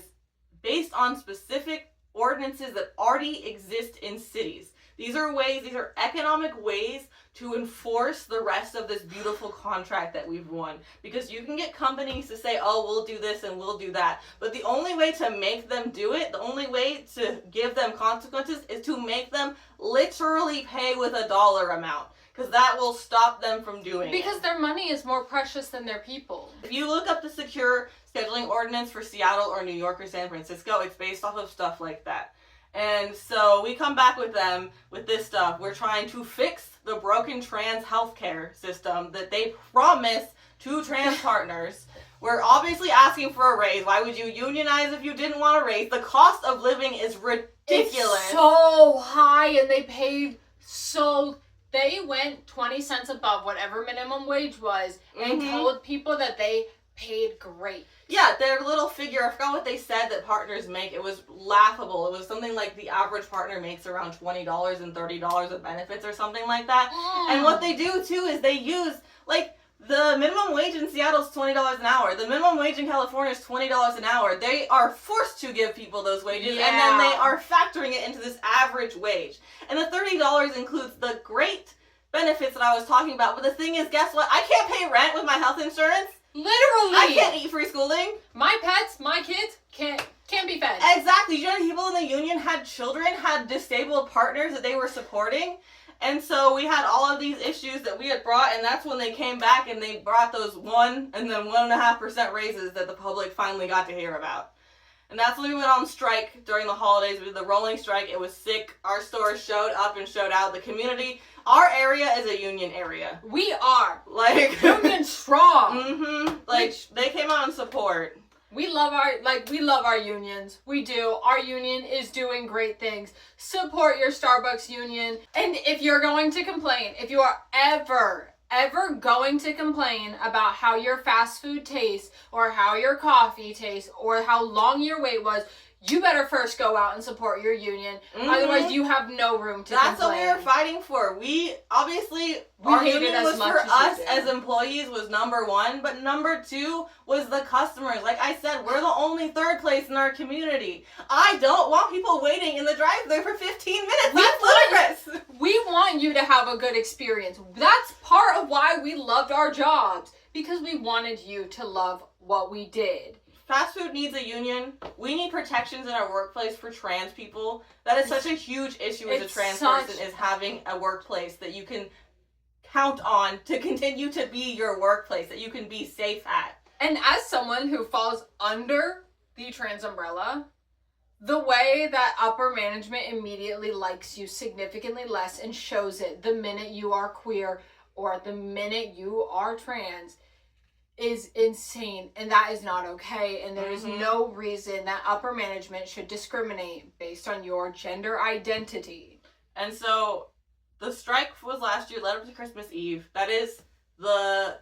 [SPEAKER 2] based on specific ordinances that already exist in cities. These are economic ways to enforce the rest of this beautiful contract that we've won. Because you can get companies to say, oh, we'll do this and we'll do that. But the only way to make them do it, the only way to give them consequences is to make them literally pay with a dollar amount. Because that will stop them from doing it.
[SPEAKER 1] Because their money is more precious than their people.
[SPEAKER 2] If you look up the secure scheduling ordinance for Seattle or New York or San Francisco, it's based off of stuff like that. And so we come back with them with this stuff. We're trying to fix the broken trans healthcare system that they promise to trans partners. We're obviously asking for a raise. Why would you unionize if you didn't want a raise? The cost of living is ridiculous.
[SPEAKER 1] It's so high, and they paid so... They went 20 cents above whatever minimum wage was and told people that they paid great.
[SPEAKER 2] Yeah, their little figure, I forgot what they said that partners make. It was laughable. It was something like the average partner makes around $20 and $30 of benefits or something like that. And what they do, too, is they use, like, the minimum wage in Seattle is $20 an hour. The minimum wage in California is $20 an hour. They are forced to give people those wages, and then they are factoring it into this average wage. And the $30 includes the great benefits that I was talking about. But the thing is, guess what? I can't pay rent with my health insurance.
[SPEAKER 1] Literally.
[SPEAKER 2] I can't eat free schooling.
[SPEAKER 1] My pets, my kids can't be fed.
[SPEAKER 2] Exactly. You know, people in the union had children, had disabled partners that they were supporting. And so we had all of these issues that we had brought, and that's when they came back and they brought those 1 and then 1.5% raises that the public finally got to hear about. And that's when we went on strike during the holidays. We did the rolling strike. It was sick. Our store showed up and showed out. The community, our area is a union area.
[SPEAKER 1] We are.
[SPEAKER 2] Like,
[SPEAKER 1] union strong.
[SPEAKER 2] Mm-hmm. Like, they came out in support.
[SPEAKER 1] We love our unions. We do. Our union is doing great things. Support your Starbucks union. And if you're going to complain, if you are ever going to complain about how your fast food tastes or how your coffee tastes or how long your wait was, you better first go out and support your union. Otherwise, you have no room to
[SPEAKER 2] That's
[SPEAKER 1] complain.
[SPEAKER 2] what we were fighting for. We obviously,
[SPEAKER 1] We
[SPEAKER 2] our
[SPEAKER 1] hate it
[SPEAKER 2] union
[SPEAKER 1] as
[SPEAKER 2] was
[SPEAKER 1] much
[SPEAKER 2] for
[SPEAKER 1] as you
[SPEAKER 2] us
[SPEAKER 1] do.
[SPEAKER 2] as employees was number one, but number two was the customers. Like I said, we're the only third place in our community. I don't want people waiting in the drive-thru for 15 minutes. That's ludicrous.
[SPEAKER 1] We want you to have a good experience. That's part of why we loved our jobs, because we wanted you to love what we did.
[SPEAKER 2] Fast food needs a union. We need protections in our workplace for trans people. That is such a huge issue as a trans person, is having a workplace that you can count on to continue to be your workplace, that you can be safe at.
[SPEAKER 1] And as someone who falls under the trans umbrella, the way that upper management immediately likes you significantly less and shows it the minute you are queer or the minute you are trans is insane, and that is not okay, and there is no reason that upper management should discriminate based on your gender identity.
[SPEAKER 2] And so the strike was last year, led up to Christmas Eve. That is the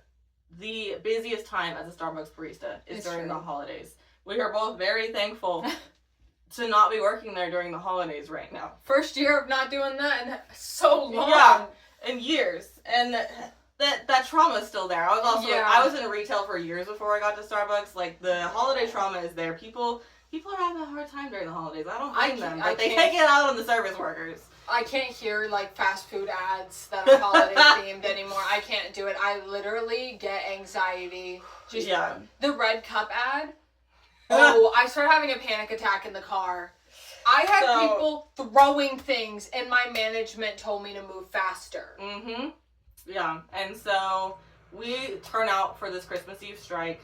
[SPEAKER 2] busiest time as a Starbucks barista is during the holidays. We are both very thankful to not be working there during the holidays right now.
[SPEAKER 1] First year of not doing that in so long.
[SPEAKER 2] Yeah, in years. And that trauma is still there. I was also I was in retail for years before I got to Starbucks. Like, the holiday trauma is there. People are having a hard time during the holidays. I don't blame them, but they take it out on the service workers.
[SPEAKER 1] I can't hear like fast food ads that are holiday themed anymore. I can't do it. I literally get anxiety. Just the red cup ad. Oh, I started having a panic attack in the car. I had people throwing things, and my management told me to move faster.
[SPEAKER 2] Yeah, and so we turn out for this Christmas Eve strike.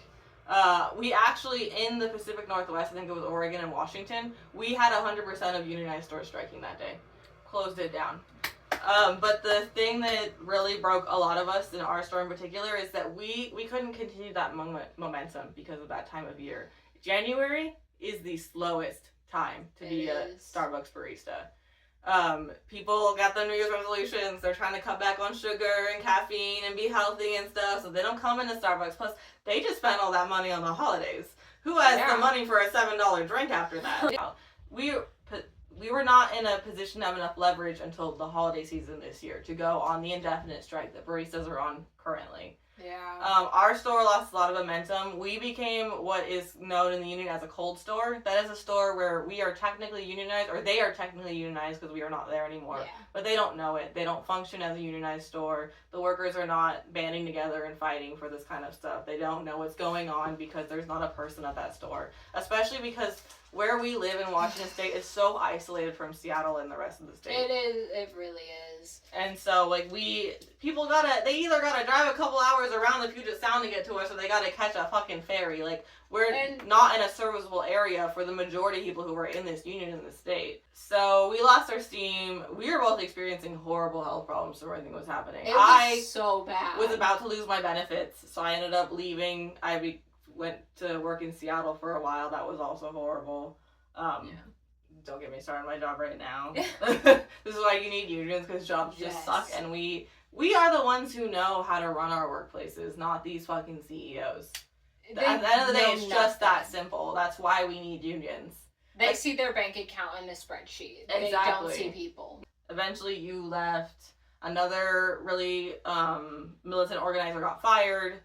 [SPEAKER 2] We actually, in the Pacific Northwest, I think it was Oregon and Washington, we had 100% of unionized stores striking that day. Closed it down. But the thing that really broke a lot of us, in our store in particular, is that we couldn't continue that momentum because of that time of year. January is the slowest time to be a Starbucks barista. People got their New Year's resolutions. They're trying to cut back on sugar and caffeine and be healthy and stuff, so they don't come into Starbucks. Plus, they just spent all that money on the holidays. Who has the money for a $7 drink after that? We were not in a position to have enough leverage until the holiday season this year to go on the indefinite strike that baristas are on currently.
[SPEAKER 1] Yeah.
[SPEAKER 2] Our store lost a lot of momentum. We became what is known in the union as a cold store. That is a store where we are technically unionized, or they are technically unionized because we are not there anymore.
[SPEAKER 1] Yeah.
[SPEAKER 2] But they don't know it. They don't function as a unionized store. The workers are not banding together and fighting for this kind of stuff. They don't know what's going on because there's not a person at that store. Especially because where we live in Washington State is so isolated from Seattle and the rest of the state.
[SPEAKER 1] It is. It really is.
[SPEAKER 2] And so, like, they either gotta drive a couple hours around the Puget Sound to get to us, or they gotta catch a fucking ferry. Like, we're not in a serviceable area for the majority of people who are in this union in the state. So, we lost our steam. We were both experiencing horrible health problems from everything was happening.
[SPEAKER 1] It was so bad.
[SPEAKER 2] Was about to lose my benefits, so I ended up leaving. Went to work in Seattle for a while. That was also horrible. Don't get me started on my job right now. This is why you need unions, because jobs just suck, and we are the ones who know how to run our workplaces, not these fucking CEOs. At the end of the day, it's just that simple. That's why we need unions.
[SPEAKER 1] They see their bank account in a spreadsheet. They don't see people.
[SPEAKER 2] Eventually, you left. Another really militant organizer got fired.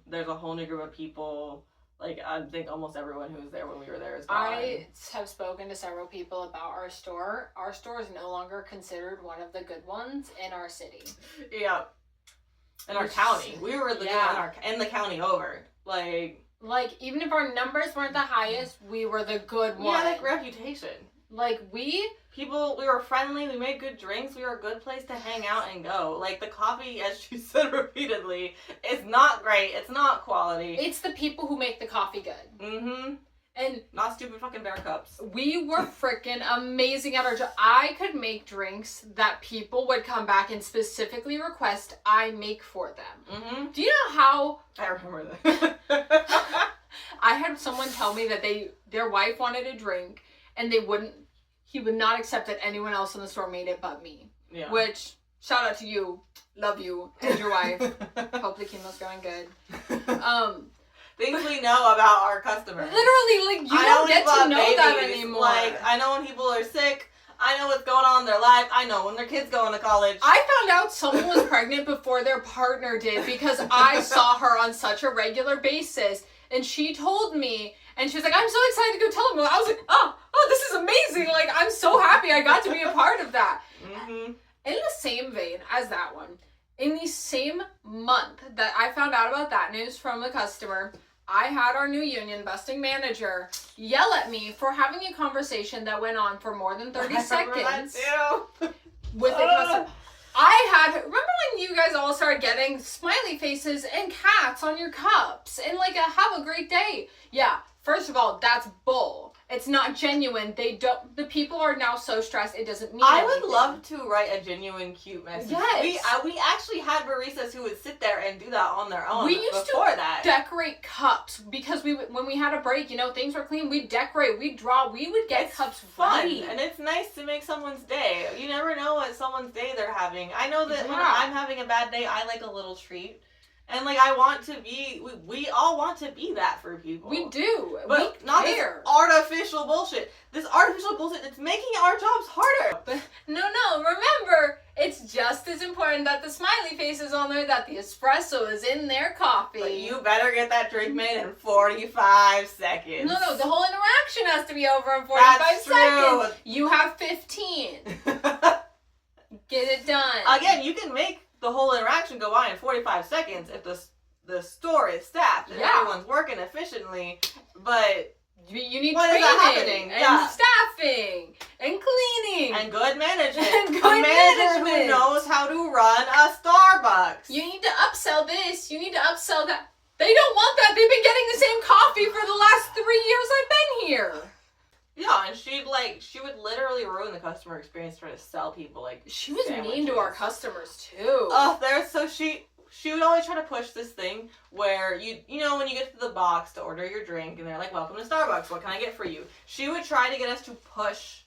[SPEAKER 2] There's a whole new group of people. Like, I think almost everyone who was there when we were there is gone.
[SPEAKER 1] I have spoken to several people about our store. Our store is no longer considered one of the good ones in our city.
[SPEAKER 2] Yeah. In our county. We were the in the county over. Like,
[SPEAKER 1] even if our numbers weren't the highest, we were the good one.
[SPEAKER 2] We had a reputation.
[SPEAKER 1] Like, we
[SPEAKER 2] were friendly, we made good drinks, we were a good place to hang out and go. Like, the coffee, as she said repeatedly, is not great, it's not quality.
[SPEAKER 1] It's the people who make the coffee good.
[SPEAKER 2] Mm-hmm.
[SPEAKER 1] And
[SPEAKER 2] not stupid fucking bear cups.
[SPEAKER 1] We were freaking amazing at our job. I could make drinks that people would come back and specifically request I make for them.
[SPEAKER 2] Mm-hmm.
[SPEAKER 1] Do you know how...
[SPEAKER 2] I remember that.
[SPEAKER 1] I had someone tell me that their wife wanted a drink, and he would not accept that anyone else in the store made it but me.
[SPEAKER 2] Yeah.
[SPEAKER 1] Which, shout out to you, love you, and your wife. Hope the chemo's going good.
[SPEAKER 2] Things we know about our customers.
[SPEAKER 1] Literally, like, you don't get to know that anymore.
[SPEAKER 2] Like, I know when people are sick. I know what's going on in their life. I know when their kids going to college.
[SPEAKER 1] I found out someone was pregnant before their partner did because I saw her on such a regular basis. And she told me, and she was like, I'm so excited to go tell them. I was like, oh, this is amazing. Like, I'm so happy I got to be a part of that.
[SPEAKER 2] Mm-hmm.
[SPEAKER 1] In the same vein as that one, in the same month that I found out about that news from a customer, I had our new union busting manager yell at me for having a conversation that went on for more than 30 seconds with a customer. Remember when you guys all started getting smiley faces and cats on your cups and like have a great day? Yeah, first of all, that's bull. It's not genuine. The people are now so stressed it doesn't mean anything.
[SPEAKER 2] would love to write a genuine cute message.
[SPEAKER 1] Yes.
[SPEAKER 2] We actually had baristas who would sit there and do that on their own.
[SPEAKER 1] We used to decorate cups because when we had a break, things were clean. We'd decorate, we'd draw, we would get cups
[SPEAKER 2] fun.
[SPEAKER 1] ready.
[SPEAKER 2] And it's nice to make someone's day. You never know what someone's day they're having. I know that when
[SPEAKER 1] Yeah.
[SPEAKER 2] I'm having a bad day, I like a little treat. And like I want to be, we all want to be that for people.
[SPEAKER 1] We do.
[SPEAKER 2] But
[SPEAKER 1] we
[SPEAKER 2] not
[SPEAKER 1] care.
[SPEAKER 2] this artificial bullshit. This artificial bullshit that's making our jobs harder.
[SPEAKER 1] But no, remember, it's just as important that the smiley face is on there, that the espresso is in their coffee.
[SPEAKER 2] But you better get that drink made in 45 seconds.
[SPEAKER 1] No, the whole interaction has to be over in 45
[SPEAKER 2] That's
[SPEAKER 1] seconds.
[SPEAKER 2] true.
[SPEAKER 1] You have 15. Get it done.
[SPEAKER 2] Again, you can make the whole interaction go by in 45 seconds if the store is staffed and everyone's working efficiently, but
[SPEAKER 1] you need
[SPEAKER 2] when is
[SPEAKER 1] training
[SPEAKER 2] that happening?
[SPEAKER 1] and staffing and cleaning
[SPEAKER 2] and good management.
[SPEAKER 1] And good
[SPEAKER 2] a manager
[SPEAKER 1] management.
[SPEAKER 2] who knows how to run a Starbucks.
[SPEAKER 1] You need to upsell this. You need to upsell that. They don't want that. They've been getting the same coffee for the last 3 years I've been here.
[SPEAKER 2] Yeah, and she would literally ruin the customer experience trying to sell people like
[SPEAKER 1] She was
[SPEAKER 2] sandwiches.
[SPEAKER 1] mean to our customers too.
[SPEAKER 2] She would always try to push this thing where you know when you get to the box to order your drink and they're like, welcome to Starbucks, what can I get for you? She would try to get us to push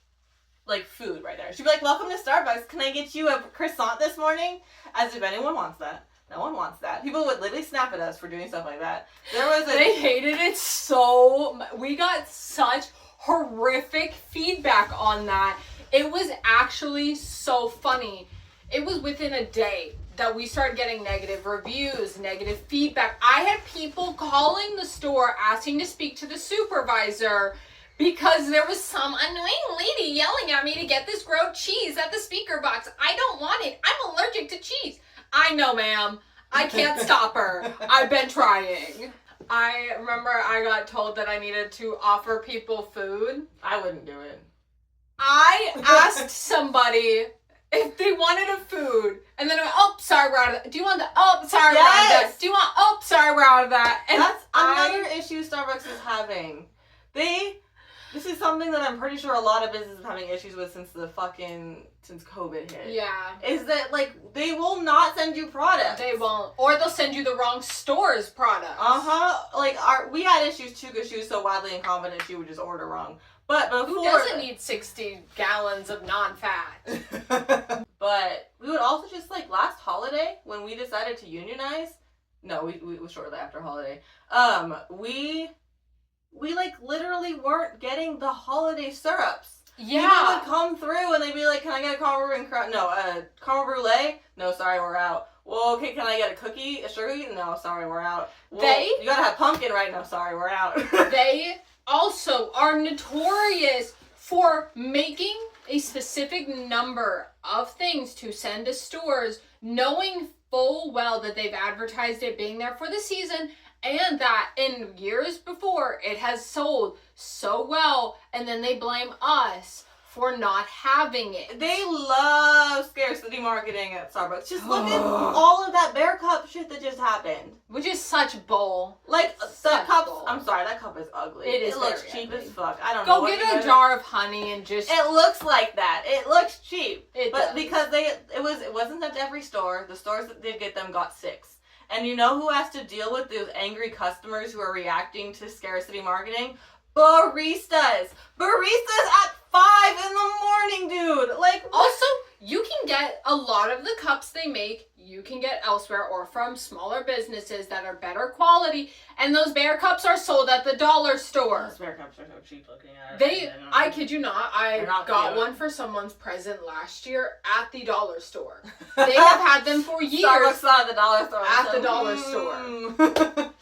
[SPEAKER 2] like food right there. She'd be like, welcome to Starbucks, can I get you a croissant this morning? As if anyone wants that. No one wants that. People would literally snap at us for doing stuff like that.
[SPEAKER 1] They hated it so. We got such horrific feedback on that. It was actually so funny. It was within a day that we started getting negative reviews, negative feedback. I had people calling the store asking to speak to the supervisor because there was some annoying lady yelling at me to get this grilled cheese at the speaker box. I don't want it. I'm allergic to cheese. I know, ma'am. I can't stop her. I've been trying. I remember I got told that I needed to offer people food.
[SPEAKER 2] I wouldn't do it.
[SPEAKER 1] I asked somebody if they wanted a food, and then I went, oh, sorry, we're out of that. Do you want that? Oh, sorry, we're out of that. Do you want, oh, sorry, we're out of that. And
[SPEAKER 2] that's another issue Starbucks is having. This is something that I'm pretty sure a lot of businesses are having issues with since COVID hit.
[SPEAKER 1] Yeah.
[SPEAKER 2] Is that, like, they will not send you products.
[SPEAKER 1] They won't. Or they'll send you the wrong store's products.
[SPEAKER 2] Uh-huh. Like, we had issues too because she was so wildly incompetent she would just order wrong. But before...
[SPEAKER 1] Who doesn't need 60 gallons of non-fat?
[SPEAKER 2] But we would also just, like, last holiday, when we decided to unionize... No, we was shortly after holiday. We like, literally weren't getting the holiday syrups.
[SPEAKER 1] Yeah.
[SPEAKER 2] People would come through and they'd be like, can I get a caramel brulee? No, sorry, we're out. Well, okay, can I get a cookie? A sugar cookie? No, sorry, we're out. Well, you gotta have pumpkin, right? No, sorry, we're out.
[SPEAKER 1] They also are notorious for making a specific number of things to send to stores, knowing full well that they've advertised it being there for the season, and that in years before it has sold so well, and then they blame us for not having it.
[SPEAKER 2] They love scarcity marketing at Starbucks. Just look at all of that bear cup shit that just happened.
[SPEAKER 1] Which is such bull.
[SPEAKER 2] Like, that cup, I'm sorry, that cup is ugly.
[SPEAKER 1] It
[SPEAKER 2] looks cheap
[SPEAKER 1] ugly.
[SPEAKER 2] As fuck. I don't know.
[SPEAKER 1] Go get a jar of honey and just...
[SPEAKER 2] It looks like that. It looks cheap.
[SPEAKER 1] It
[SPEAKER 2] but
[SPEAKER 1] does.
[SPEAKER 2] Because it wasn't at every store. The stores that did get them got 6. And you know who has to deal with those angry customers who are reacting to scarcity marketing? Baristas at 5 in the morning, dude. Like,
[SPEAKER 1] Also, you can get a lot of the cups they make, you can get elsewhere or from smaller businesses that are better quality, and those bear cups are sold at the dollar store.
[SPEAKER 2] those bear cups are so cheap looking at it.
[SPEAKER 1] I kid you not, I
[SPEAKER 2] They're not
[SPEAKER 1] got
[SPEAKER 2] cute.
[SPEAKER 1] one for someone's present last year at the dollar store. They have had them for years.
[SPEAKER 2] Starbucks not at the dollar store.
[SPEAKER 1] At the dollar
[SPEAKER 2] store.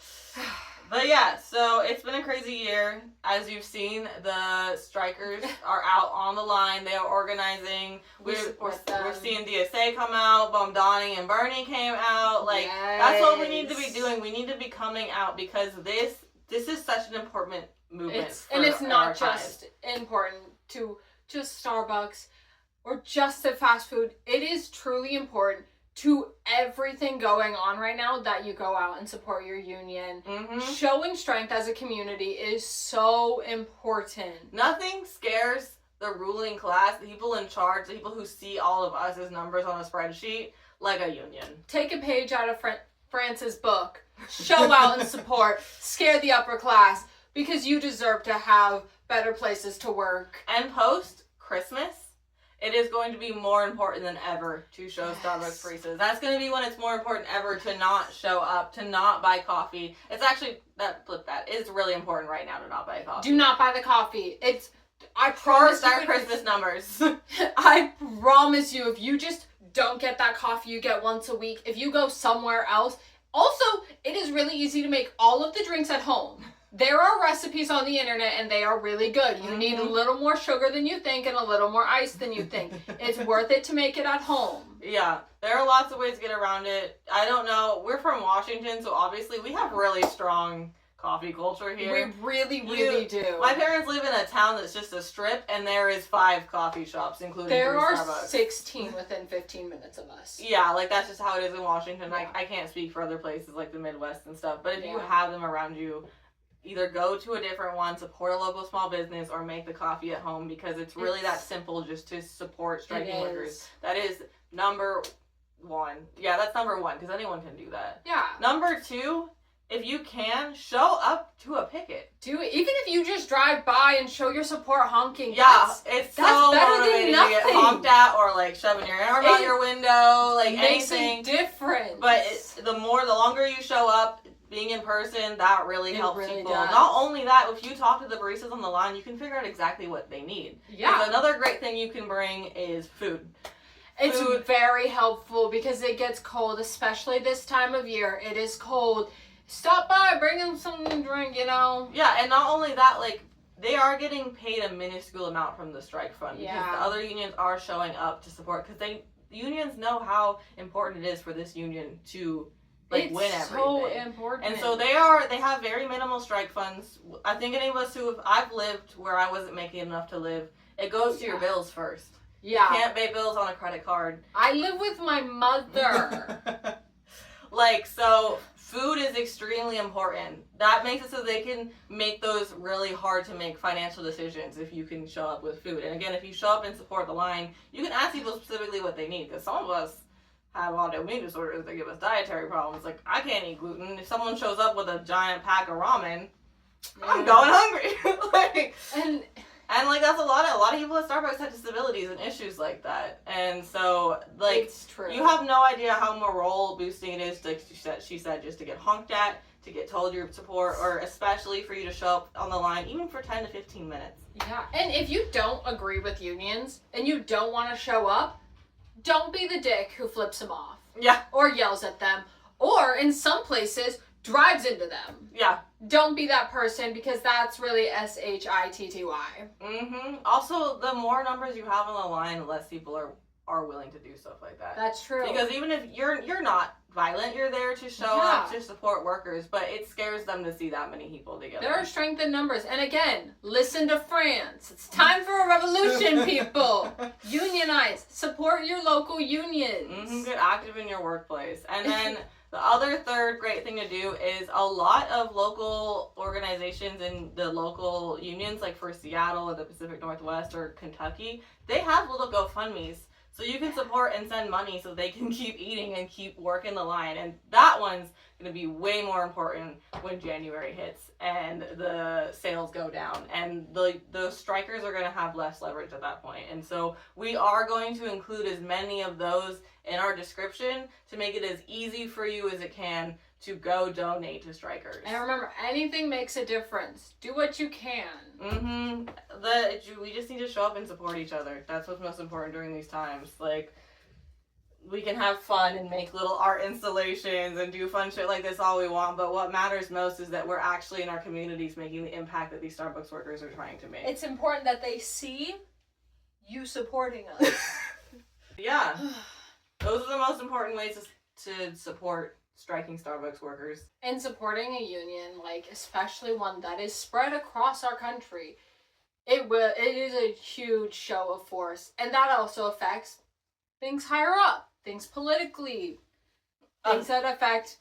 [SPEAKER 2] But yeah, so it's been a crazy year. As you've seen, the strikers are out on the line. They are organizing.
[SPEAKER 1] We support them.
[SPEAKER 2] We're seeing DSA come out. Donnie and Bernie came out. Like, that's what we need to be doing. We need to be coming out because this is such an important movement.
[SPEAKER 1] It's not just important to just Starbucks or just to fast food. It is truly important to everything going on right now that you go out and support your union.
[SPEAKER 2] Mm-hmm.
[SPEAKER 1] Showing strength as a community is so important.
[SPEAKER 2] Nothing scares the ruling class, the people in charge, the people who see all of us as numbers on a spreadsheet, like a union.
[SPEAKER 1] Take a page out of France's book. Show out and support. Scare the upper class because you deserve to have better places to work.
[SPEAKER 2] And post Christmas, it is going to be more important than ever to show Starbucks baristas. That's going to be when it's more important ever to not show up, to not buy coffee. It's actually, flip that. It's really important right now to not buy coffee.
[SPEAKER 1] Do not buy the coffee. I
[SPEAKER 2] For
[SPEAKER 1] promise
[SPEAKER 2] our
[SPEAKER 1] you.
[SPEAKER 2] Christmas numbers.
[SPEAKER 1] I promise you, if you just don't get that coffee you get once a week, if you go somewhere else. Also, it is really easy to make all of the drinks at home. There are recipes on the internet and they are really good. You need a little more sugar than you think and a little more ice than you think. It's worth it to make it at home.
[SPEAKER 2] Yeah, there are lots of ways to get around it. I don't know. We're from Washington, so obviously we have really strong coffee culture here.
[SPEAKER 1] We really do.
[SPEAKER 2] My parents live in a town that's just a strip, and there is 5 coffee shops, including
[SPEAKER 1] There
[SPEAKER 2] 3
[SPEAKER 1] are
[SPEAKER 2] Starbucks.
[SPEAKER 1] 16 within 15 minutes of us.
[SPEAKER 2] Yeah, like that's just how it is in Washington.
[SPEAKER 1] Yeah.
[SPEAKER 2] I can't speak for other places like the Midwest and stuff, but if you
[SPEAKER 1] Yeah.
[SPEAKER 2] have them around you, either go to a different one, support a local small business, or make the coffee at home because it's really that simple just to support striking workers. That is number 1. Yeah, that's number 1 because anyone can do that.
[SPEAKER 1] Yeah.
[SPEAKER 2] Number 2, if you can, show up to a picket.
[SPEAKER 1] Do it. Even if you just drive by and show your support honking.
[SPEAKER 2] Yeah, it's
[SPEAKER 1] that's
[SPEAKER 2] so
[SPEAKER 1] better than
[SPEAKER 2] motivating to get
[SPEAKER 1] nothing.
[SPEAKER 2] honked at or like shoving your arm out your window, like
[SPEAKER 1] makes
[SPEAKER 2] anything.
[SPEAKER 1] a difference.
[SPEAKER 2] But the longer you show up, being in person, that really helps
[SPEAKER 1] really
[SPEAKER 2] people.
[SPEAKER 1] does.
[SPEAKER 2] Not only that, if you talk to the baristas on the line, you can figure out exactly what they need.
[SPEAKER 1] Yeah.
[SPEAKER 2] Because another great thing you can bring is food.
[SPEAKER 1] It's
[SPEAKER 2] Food.
[SPEAKER 1] very helpful because it gets cold, especially this time of year. It is cold. Stop by, bring them something to drink, you know?
[SPEAKER 2] Yeah, and not only that, like, they are getting paid a minuscule amount from the strike fund. Because
[SPEAKER 1] Yeah.
[SPEAKER 2] the other unions are showing up to support. Because the unions know how important it is for this union to win everything.
[SPEAKER 1] It's so important.
[SPEAKER 2] And so they have very minimal strike funds. I think any of us I've lived where I wasn't making enough to live, it goes to your bills first.
[SPEAKER 1] Yeah.
[SPEAKER 2] You can't pay bills on a credit card.
[SPEAKER 1] I live with my mother.
[SPEAKER 2] So food is extremely important. That makes it so they can make those really hard to make financial decisions if you can show up with food. And again, if you show up and support the line, you can ask people specifically what they need. Because some of us have autoimmune disorders that give us dietary problems. Like, I can't eat gluten. If someone shows up with a giant pack of ramen, I'm going hungry. And like that's a lot of people at Starbucks have disabilities and issues like that. And so like
[SPEAKER 1] It's true.
[SPEAKER 2] you have no idea how morale boosting it is, like she said, just to get honked at, to get told your support, or especially for you to show up on the line even for 10 to 15 minutes.
[SPEAKER 1] Yeah. And if you don't agree with unions and you don't want to show up, don't be the dick who flips them off.
[SPEAKER 2] Yeah.
[SPEAKER 1] Or yells at them. Or in some places, drives into them.
[SPEAKER 2] Yeah.
[SPEAKER 1] Don't be that person because that's really SHITTY.
[SPEAKER 2] Also, the more numbers you have on the line, the less people are willing to do stuff like that.
[SPEAKER 1] That's true.
[SPEAKER 2] Because even if you're not violent, you're there to show up to support workers, but it scares them to see that many people together.
[SPEAKER 1] There are strength in numbers. And again, listen to France. It's time for a revolution, people. Unionize. Support your local unions.
[SPEAKER 2] Get active in your workplace. And then the other third great thing to do is a lot of local organizations and the local unions, like for Seattle or the Pacific Northwest or Kentucky, they have little GoFundMes. So you can support and send money so they can keep eating and keep working the line. And that one's going to be way more important when January hits and the sales go down. And the strikers are going to have less leverage at that point. And so we are going to include as many of those in our description to make it as easy for you as it can to go donate to strikers.
[SPEAKER 1] And remember, anything makes a difference. Do what you can.
[SPEAKER 2] We just need to show up and support each other. That's what's most important during these times. Like, we can have fun and make little art installations and do fun shit like this all we want, but what matters most is that we're actually in our communities making the impact that these Starbucks workers are trying to make.
[SPEAKER 1] It's important that they see you supporting us.
[SPEAKER 2] Yeah. Those are the most important ways to support striking Starbucks workers.
[SPEAKER 1] And supporting a union, like especially one that is spread across our country, it is a huge show of force. And that also affects things higher up, things politically, things that affect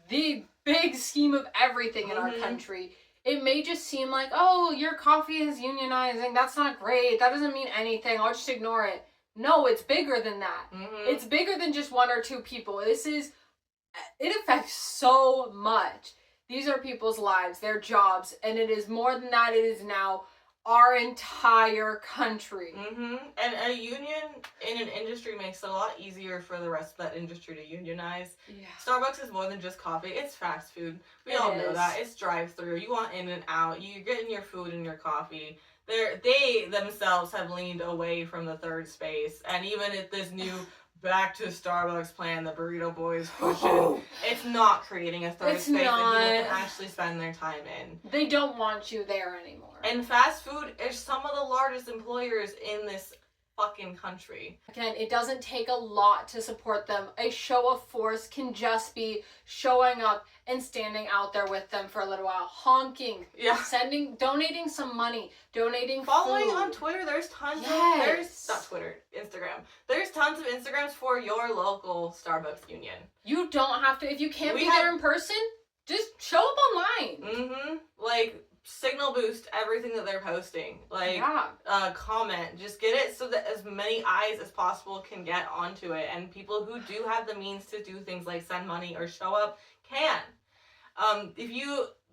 [SPEAKER 1] the big scheme of everything in our country. It may just seem like, oh, your coffee is unionizing, that's not great, that doesn't mean anything, I'll just ignore it. No, it's bigger than that. It's bigger than just one or two people. It affects so much. These are people's lives, their jobs, and it is more than that. It is now our entire country.
[SPEAKER 2] And a union in an industry makes it a lot easier for the rest of that industry to unionize.
[SPEAKER 1] Yeah.
[SPEAKER 2] Starbucks is more than just coffee. It's fast food. We all know that. It's drive-through. You want in and out. You're getting your food and your coffee. They themselves have leaned away from the third space. And even at this new back to Starbucks plan the Burrito Boys pushing, it's not creating a third space that people can actually spend their time in.
[SPEAKER 1] They don't want you there anymore.
[SPEAKER 2] And fast food is some of the largest employers in this fucking country.
[SPEAKER 1] Again, it doesn't take a lot to support them. A show of force can just be showing up and standing out there with them for a little while, honking, donating some money, donating
[SPEAKER 2] following
[SPEAKER 1] food.
[SPEAKER 2] on Twitter. There's tons Instagram. There's tons of Instagrams for your local Starbucks union. You
[SPEAKER 1] don't have to, if you can't be there in person, just show up online.
[SPEAKER 2] Like, signal boost everything that they're posting. Like, comment. Just get it so that as many eyes as possible can get onto it. And people who do have the means to do things like send money or show up can.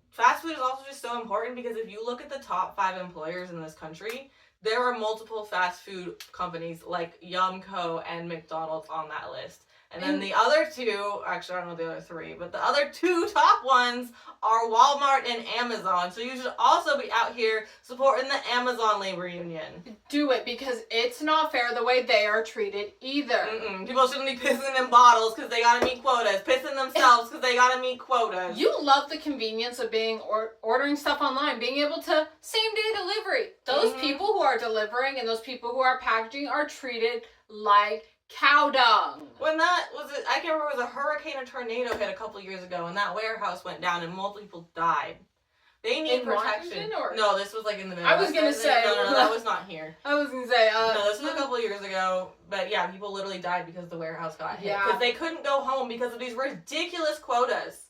[SPEAKER 2] Fast food is also just so important because if you look at the top 5 employers in this country, there are multiple fast food companies like Yumco and McDonald's on that list. And then the other two, actually I don't know the other 3, but the other 2 top ones are Walmart and Amazon. So you should also be out here supporting the Amazon labor union.
[SPEAKER 1] Do it, because it's not fair the way they are treated either.
[SPEAKER 2] People shouldn't be pissing in bottles because they gotta meet quotas, pissing themselves because they gotta meet quotas.
[SPEAKER 1] You love the convenience of being ordering stuff online, being able to same day delivery. Those people who are delivering and those people who are packaging are treated like cow dung.
[SPEAKER 2] When that was it, I can't remember, it was a hurricane or tornado hit a couple years ago and that warehouse went down and multiple people died. They need protection. No, this was like in the Midwest.
[SPEAKER 1] I was gonna say.
[SPEAKER 2] No, that was not here.
[SPEAKER 1] I was gonna say.
[SPEAKER 2] No, this was a couple years ago. But yeah, people literally died because the warehouse got hit. Because they couldn't go home because of these ridiculous quotas.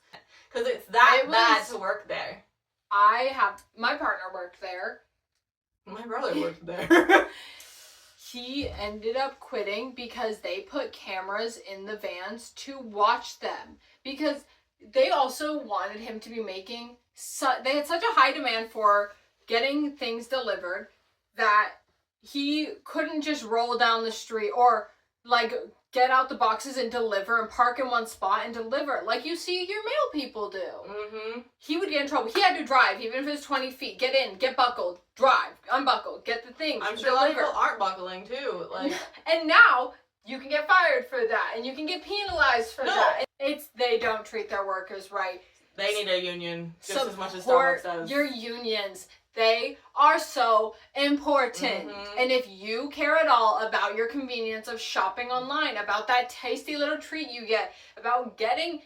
[SPEAKER 2] Because it's that bad to work there.
[SPEAKER 1] My partner worked there.
[SPEAKER 2] My brother worked there.
[SPEAKER 1] He ended up quitting because they put cameras in the vans to watch them. Because they also wanted him to be making... they had such a high demand for getting things delivered that he couldn't just roll down the street or, like, get out the boxes and deliver and park in one spot and deliver like you see your mail people do. He would get in trouble. He had to drive, even if it was 20 feet. Get in, get buckled, drive, unbuckle, get the things,
[SPEAKER 2] I'm sure a lot of people aren't buckling too. Like,
[SPEAKER 1] and now you can get fired for that, and you can get penalized for that. They don't treat their workers right.
[SPEAKER 2] They need a union just as much as Starbucks does.
[SPEAKER 1] Your unions. They are so important. And if you care at all about your convenience of shopping online, about that tasty little treat you get, about getting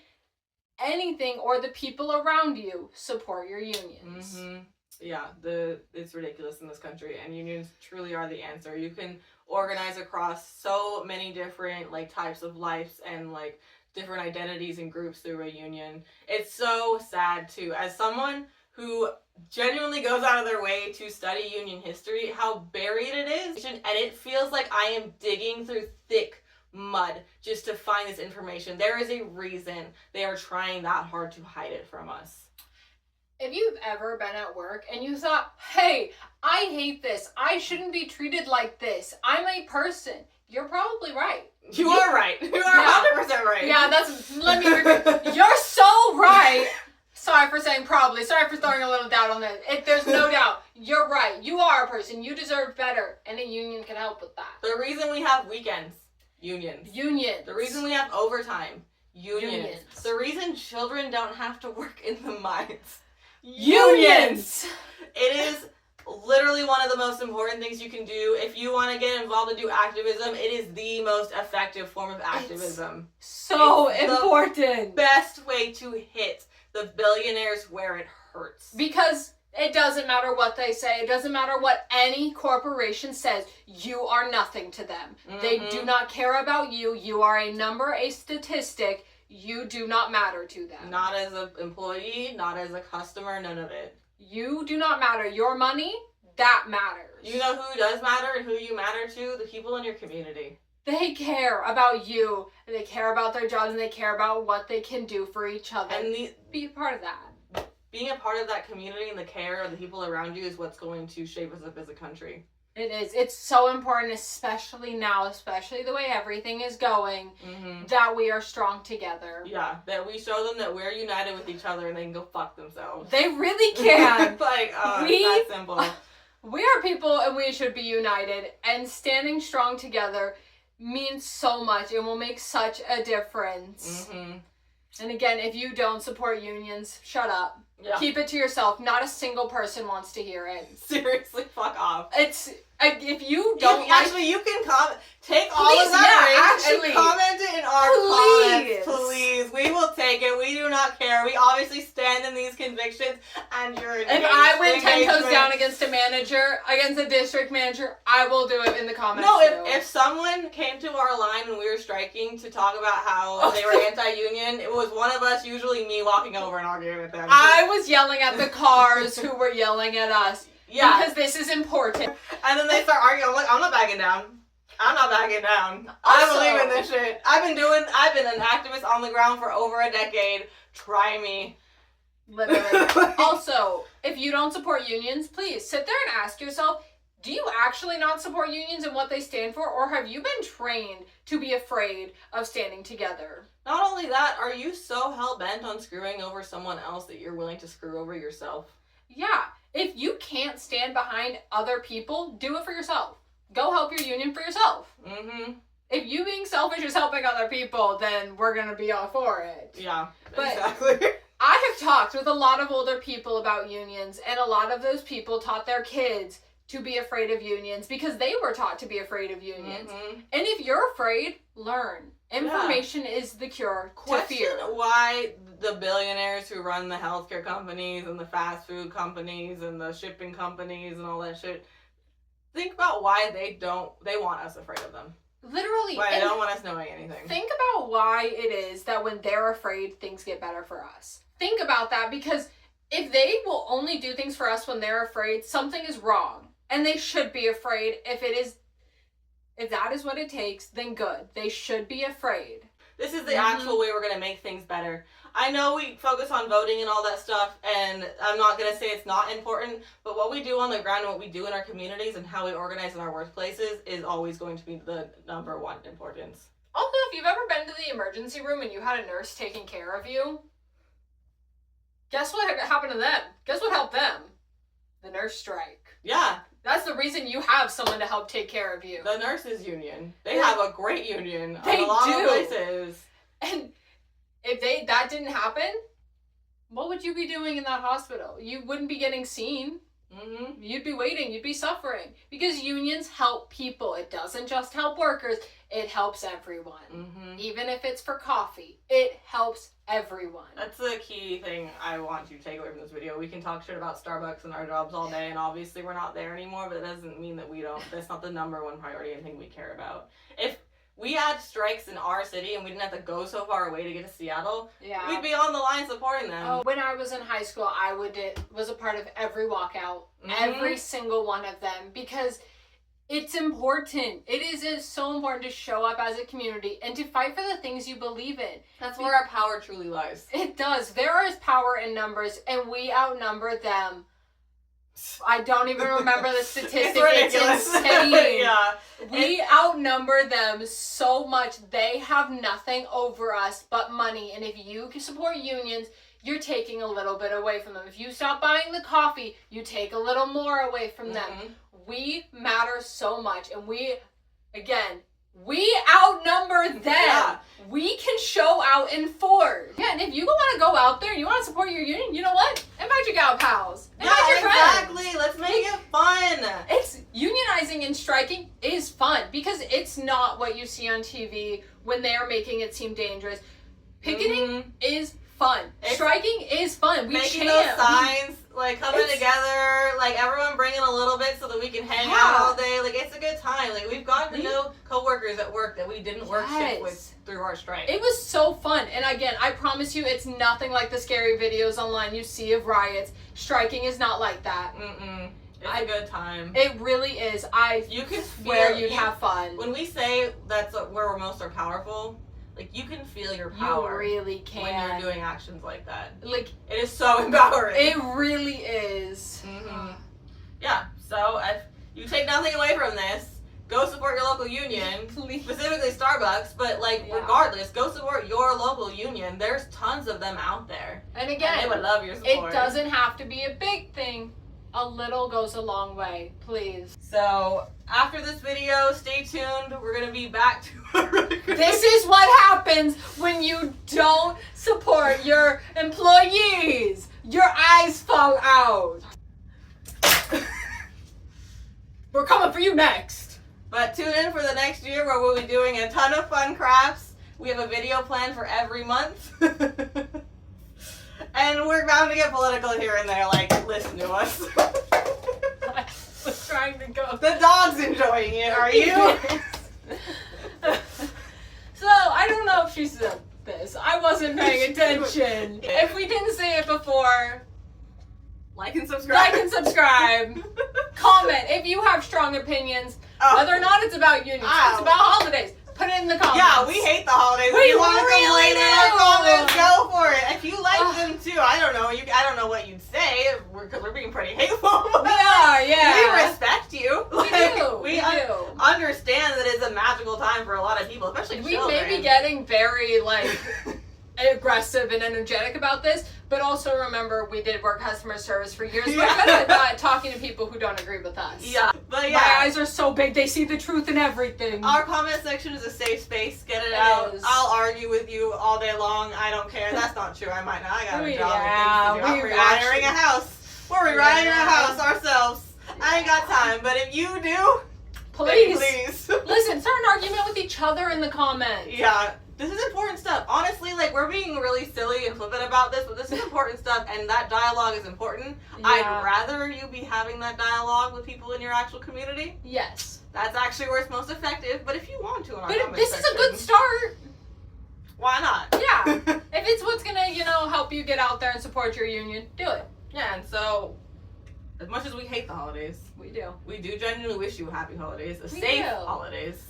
[SPEAKER 1] anything or the people around you, support your unions.
[SPEAKER 2] Yeah, it's ridiculous in this country, and unions truly are the answer. You can organize across so many different types of lives and different identities and groups through a union. It's so sad too. As someone who genuinely goes out of their way to study union history, how buried it is. And it feels like I am digging through thick mud just to find this information. There is a reason they are trying that hard to hide it from us.
[SPEAKER 1] If you've ever been at work and you thought, hey, I hate this, I shouldn't be treated like this, I'm a person, you're probably right.
[SPEAKER 2] You are right. You are 100% right.
[SPEAKER 1] Yeah, let me repeat. You're so right. Sorry for saying probably. Sorry for throwing a little doubt on it. There's no doubt. You're right. You are a person. You deserve better. And a union can help with that.
[SPEAKER 2] The reason we have weekends, unions.
[SPEAKER 1] Unions.
[SPEAKER 2] The reason we have overtime, unions. The reason children don't have to work in the mines, unions. It is literally one of the most important things you can do. If you want to get involved and do activism, it is the most effective form of activism.
[SPEAKER 1] It's so
[SPEAKER 2] it's
[SPEAKER 1] important.
[SPEAKER 2] The best way to hit the billionaires where it hurts.
[SPEAKER 1] Because it doesn't matter what they say. It doesn't matter what any corporation says. You are nothing to them. Mm-hmm. They do not care about you. You are a number, a statistic. You do not matter to them.
[SPEAKER 2] Not as an employee, not as a customer, none of it.
[SPEAKER 1] You do not matter. Your money, that matters.
[SPEAKER 2] You know who does matter and who you matter to? The people in your community.
[SPEAKER 1] They care about you, and they care about their jobs, and they care about what they can do for each other.
[SPEAKER 2] And
[SPEAKER 1] be a part of that.
[SPEAKER 2] Being a part of that community and the care of the people around you is what's going to shape us up as a country.
[SPEAKER 1] It is. It's so important, especially now, especially the way everything is going, that we are strong together.
[SPEAKER 2] Yeah, that we show them that we're united with each other and they can go fuck themselves.
[SPEAKER 1] They really can.
[SPEAKER 2] Like, it's that simple.
[SPEAKER 1] We are people and we should be united, and standing strong together means so much and will make such a difference. And again, if you don't support unions, shut up. Yeah. Keep it to yourself. Not a single person wants to hear it.
[SPEAKER 2] Seriously, fuck off.
[SPEAKER 1] It's if you don't
[SPEAKER 2] actually, you can take all of that and comment it in our comments, please. We will take it. We do not care. We obviously stand in these convictions, and you're. If
[SPEAKER 1] I went 10 toes down against a manager, against a district manager, I will do it in the comments.
[SPEAKER 2] No, if someone came to our line when we were striking to talk about how they were anti-union, it was one of us, usually me, walking over and arguing with them.
[SPEAKER 1] I was yelling at the cars who were yelling at us. Yeah. Because this is important.
[SPEAKER 2] And then they start arguing. I'm like, I'm not backing down. I'm not backing down. I believe in this shit. I've been an activist on the ground for over a decade. Try me.
[SPEAKER 1] Literally. Also, if you don't support unions, please sit there and ask yourself, do you actually not support unions and what they stand for? Or have you been trained to be afraid of standing together?
[SPEAKER 2] Not only that, are you so hell-bent on screwing over someone else that you're willing to screw over yourself?
[SPEAKER 1] Yeah. If you can't stand behind other people, do it for yourself. Go help your union for yourself. If you being selfish is helping other people, then we're going to be all for it.
[SPEAKER 2] Yeah,
[SPEAKER 1] but
[SPEAKER 2] exactly.
[SPEAKER 1] I have talked with a lot of older people about unions, and a lot of those people taught their kids to be afraid of unions because they were taught to be afraid of unions. And if you're afraid, learn. Information is the cure to fear.
[SPEAKER 2] Question why the billionaires who run the healthcare companies and the fast food companies and the shipping companies and all that shit, think about why they want us afraid of them.
[SPEAKER 1] Literally.
[SPEAKER 2] Why they don't want us knowing anything.
[SPEAKER 1] Think about why it is that when they're afraid, things get better for us. Think about that, because if they will only do things for us when they're afraid, something is wrong. And they should be afraid. If that is what it takes, then good. They should be afraid.
[SPEAKER 2] This is the actual way we're going to make things better. I know we focus on voting and all that stuff, and I'm not going to say it's not important, but what we do on the ground and what we do in our communities and how we organize in our workplaces is always going to be the number one importance.
[SPEAKER 1] Also, if you've ever been to the emergency room and you had a nurse taking care of you, guess what happened to them? Guess what helped them? The nurse strike.
[SPEAKER 2] Yeah.
[SPEAKER 1] That's the reason you have someone to help take care of you.
[SPEAKER 2] The nurses union. They have a great union in a lot of places.
[SPEAKER 1] And if that didn't happen, what would you be doing in that hospital? You wouldn't be getting seen. You'd be waiting. You'd be suffering. Because unions help people. It doesn't just help workers. It helps everyone. Even if it's for coffee. It helps everyone.
[SPEAKER 2] That's the key thing I want you to take away from this video. We can talk shit about Starbucks and our jobs all day, and obviously we're not there anymore, but it doesn't mean that that's not the number one priority and thing we care about. If we had strikes in our city and we didn't have to go so far away to get to Seattle,
[SPEAKER 1] Yeah.
[SPEAKER 2] we'd be on the line supporting them.
[SPEAKER 1] Oh, when I was in high school, I was a part of every walkout, every single one of them, because it's important. Is so important to show up as a community and to fight for the things you believe in.
[SPEAKER 2] That's where our power truly lies.
[SPEAKER 1] It does. There is power in numbers, and we outnumber them. I don't even remember the statistic.
[SPEAKER 2] It's ridiculous.
[SPEAKER 1] It's insane.
[SPEAKER 2] Yeah.
[SPEAKER 1] We outnumber them so much. They have nothing over us but money. And if you can support unions, you're taking a little bit away from them. If you stop buying the coffee, you take a little more away from them. We matter so much. And we outnumber them.
[SPEAKER 2] Yeah.
[SPEAKER 1] We can show out in force. Yeah, and if you want to go out there and you want to support your union, you know what? Invite your gal pals. Invite your friends.
[SPEAKER 2] Exactly. Let's make it fun.
[SPEAKER 1] It's unionizing and striking is fun because it's not what you see on TV when they are making it seem dangerous. Picketing is fun. Striking is fun. We
[SPEAKER 2] making
[SPEAKER 1] chant.
[SPEAKER 2] those signs, like coming together, like everyone bringing a little bit so that we can hang out all day. Like it's a good time. Like we've gotten to know coworkers at work that we didn't work shift with through our strike.
[SPEAKER 1] It was so fun. And again, I promise you, it's nothing like the scary videos online you see of riots. Striking is not like that.
[SPEAKER 2] It's a good time.
[SPEAKER 1] It really is. You can swear you'd have fun.
[SPEAKER 2] When we say that's where we're most powerful, like you can feel your power.
[SPEAKER 1] You really can.
[SPEAKER 2] When you're doing actions like that.
[SPEAKER 1] Like
[SPEAKER 2] it is so empowering.
[SPEAKER 1] It really is.
[SPEAKER 2] Yeah. So if you take nothing away from this, go support your local union.
[SPEAKER 1] Please.
[SPEAKER 2] Specifically Starbucks, but regardless, go support your local union. There's tons of them out there.
[SPEAKER 1] And again,
[SPEAKER 2] they would love your support.
[SPEAKER 1] It doesn't have to be a big thing. A little goes a long way, please.
[SPEAKER 2] So, after this video, stay tuned. We're going to be back to our regular.
[SPEAKER 1] This is what happens when you don't support your employees. Your eyes fall out. We're coming for you next.
[SPEAKER 2] But tune in for the next year where we'll be doing a ton of fun crafts. We have a video planned for every month. And we're bound to get political here and there, like, listen to us.
[SPEAKER 1] I was trying to go.
[SPEAKER 2] The dog's enjoying it, are you?
[SPEAKER 1] So, I don't know if she said this. I wasn't paying attention. If we didn't say it before,
[SPEAKER 2] like and subscribe.
[SPEAKER 1] Comment if you have strong opinions, whether or not it's about unions, it's about holidays. Put it in the comments.
[SPEAKER 2] Yeah, we hate the holidays. If you want to complain in our comments, go for it. If you like them too, I don't know. I don't know what you'd say because we're being pretty hateful.
[SPEAKER 1] We are,
[SPEAKER 2] We respect you.
[SPEAKER 1] We do.
[SPEAKER 2] We understand that it's a magical time for a lot of people, especially children.
[SPEAKER 1] We may be getting very aggressive and energetic about this, but also remember we did work customer service for years. We're good at talking to people who don't agree with us.
[SPEAKER 2] Yeah, but
[SPEAKER 1] my eyes are so big they see the truth in everything.
[SPEAKER 2] Our comment section is a safe space. Get it out. I'll argue with you all day long. I don't care. That's not true. I might not. I got a job and things to do. I'm rewiring a house. We're rewiring a house ourselves. I ain't got time, but if you do,
[SPEAKER 1] please
[SPEAKER 2] listen.
[SPEAKER 1] Start an argument with each other in the comments.
[SPEAKER 2] Yeah. This is important stuff. Honestly, we're being really silly and flippant about this, but this is important stuff, and that dialogue is important. Yeah. I'd rather you be having that dialogue with people in your actual community.
[SPEAKER 1] Yes.
[SPEAKER 2] That's actually where it's most effective, but if you want to in our comment
[SPEAKER 1] But this
[SPEAKER 2] section,
[SPEAKER 1] is a good start.
[SPEAKER 2] Why not?
[SPEAKER 1] Yeah. If it's what's gonna, help you get out there and support your union, do it.
[SPEAKER 2] Yeah, and so, as much as we hate the holidays, we do genuinely wish you happy holidays, safe holidays.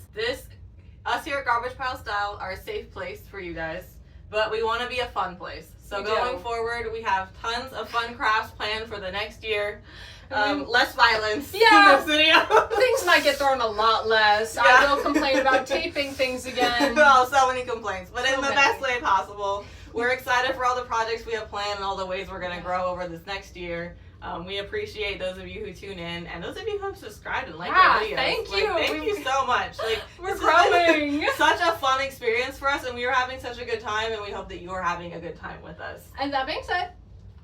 [SPEAKER 2] Us here at GarbagePyleStyle are a safe place for you guys, but we want to be a fun place. So going forward, we have tons of fun crafts planned for the next year. Less violence in this video.
[SPEAKER 1] Things might get thrown a lot less. Yeah. I will complain about taping things again.
[SPEAKER 2] Oh, so many complaints, but in the best way possible. We're excited for all the projects we have planned and all the ways we're going to grow over this next year. We appreciate those of you who tune in and those of you who have subscribed and liked our videos.
[SPEAKER 1] Thank you.
[SPEAKER 2] Thank you so much.
[SPEAKER 1] We're growing.
[SPEAKER 2] Such a fun experience for us, and we are having such a good time, and we hope that you are having a good time with us.
[SPEAKER 1] And that being said,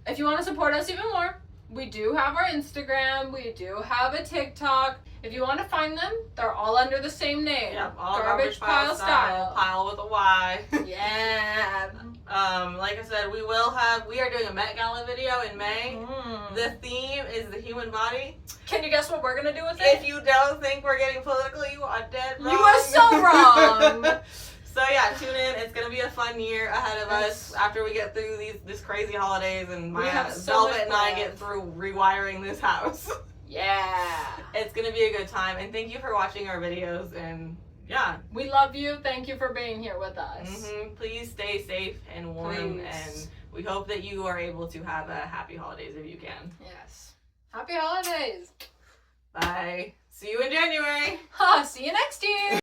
[SPEAKER 1] if you want to support us even more, we do have our Instagram. We do have a TikTok. If you want to find them, they're all under the same name.
[SPEAKER 2] Yep, all GarbagePyleStyle. Pyle with a Y.
[SPEAKER 1] Yeah.
[SPEAKER 2] Like I said, we are doing a Met Gala video in May. The theme is the human body.
[SPEAKER 1] Can you guess what we're gonna do with it?
[SPEAKER 2] If you don't think we're getting political, you are dead wrong.
[SPEAKER 1] You are so wrong.
[SPEAKER 2] So yeah, tune in. It's gonna be a fun year ahead of us after we get through this crazy holidays and
[SPEAKER 1] We
[SPEAKER 2] my
[SPEAKER 1] have so
[SPEAKER 2] Velvet
[SPEAKER 1] much
[SPEAKER 2] and I
[SPEAKER 1] planned.
[SPEAKER 2] get through rewiring this house.
[SPEAKER 1] Yeah.
[SPEAKER 2] It's gonna be a good time, and thank you for watching our videos. And yeah,
[SPEAKER 1] We love you. Thank you for being here with us.
[SPEAKER 2] please stay safe and warm,
[SPEAKER 1] Please.
[SPEAKER 2] and we hope that you are able to have a happy holidays if you can.
[SPEAKER 1] Yes. Happy holidays.
[SPEAKER 2] Bye. See you in January.
[SPEAKER 1] See you next year.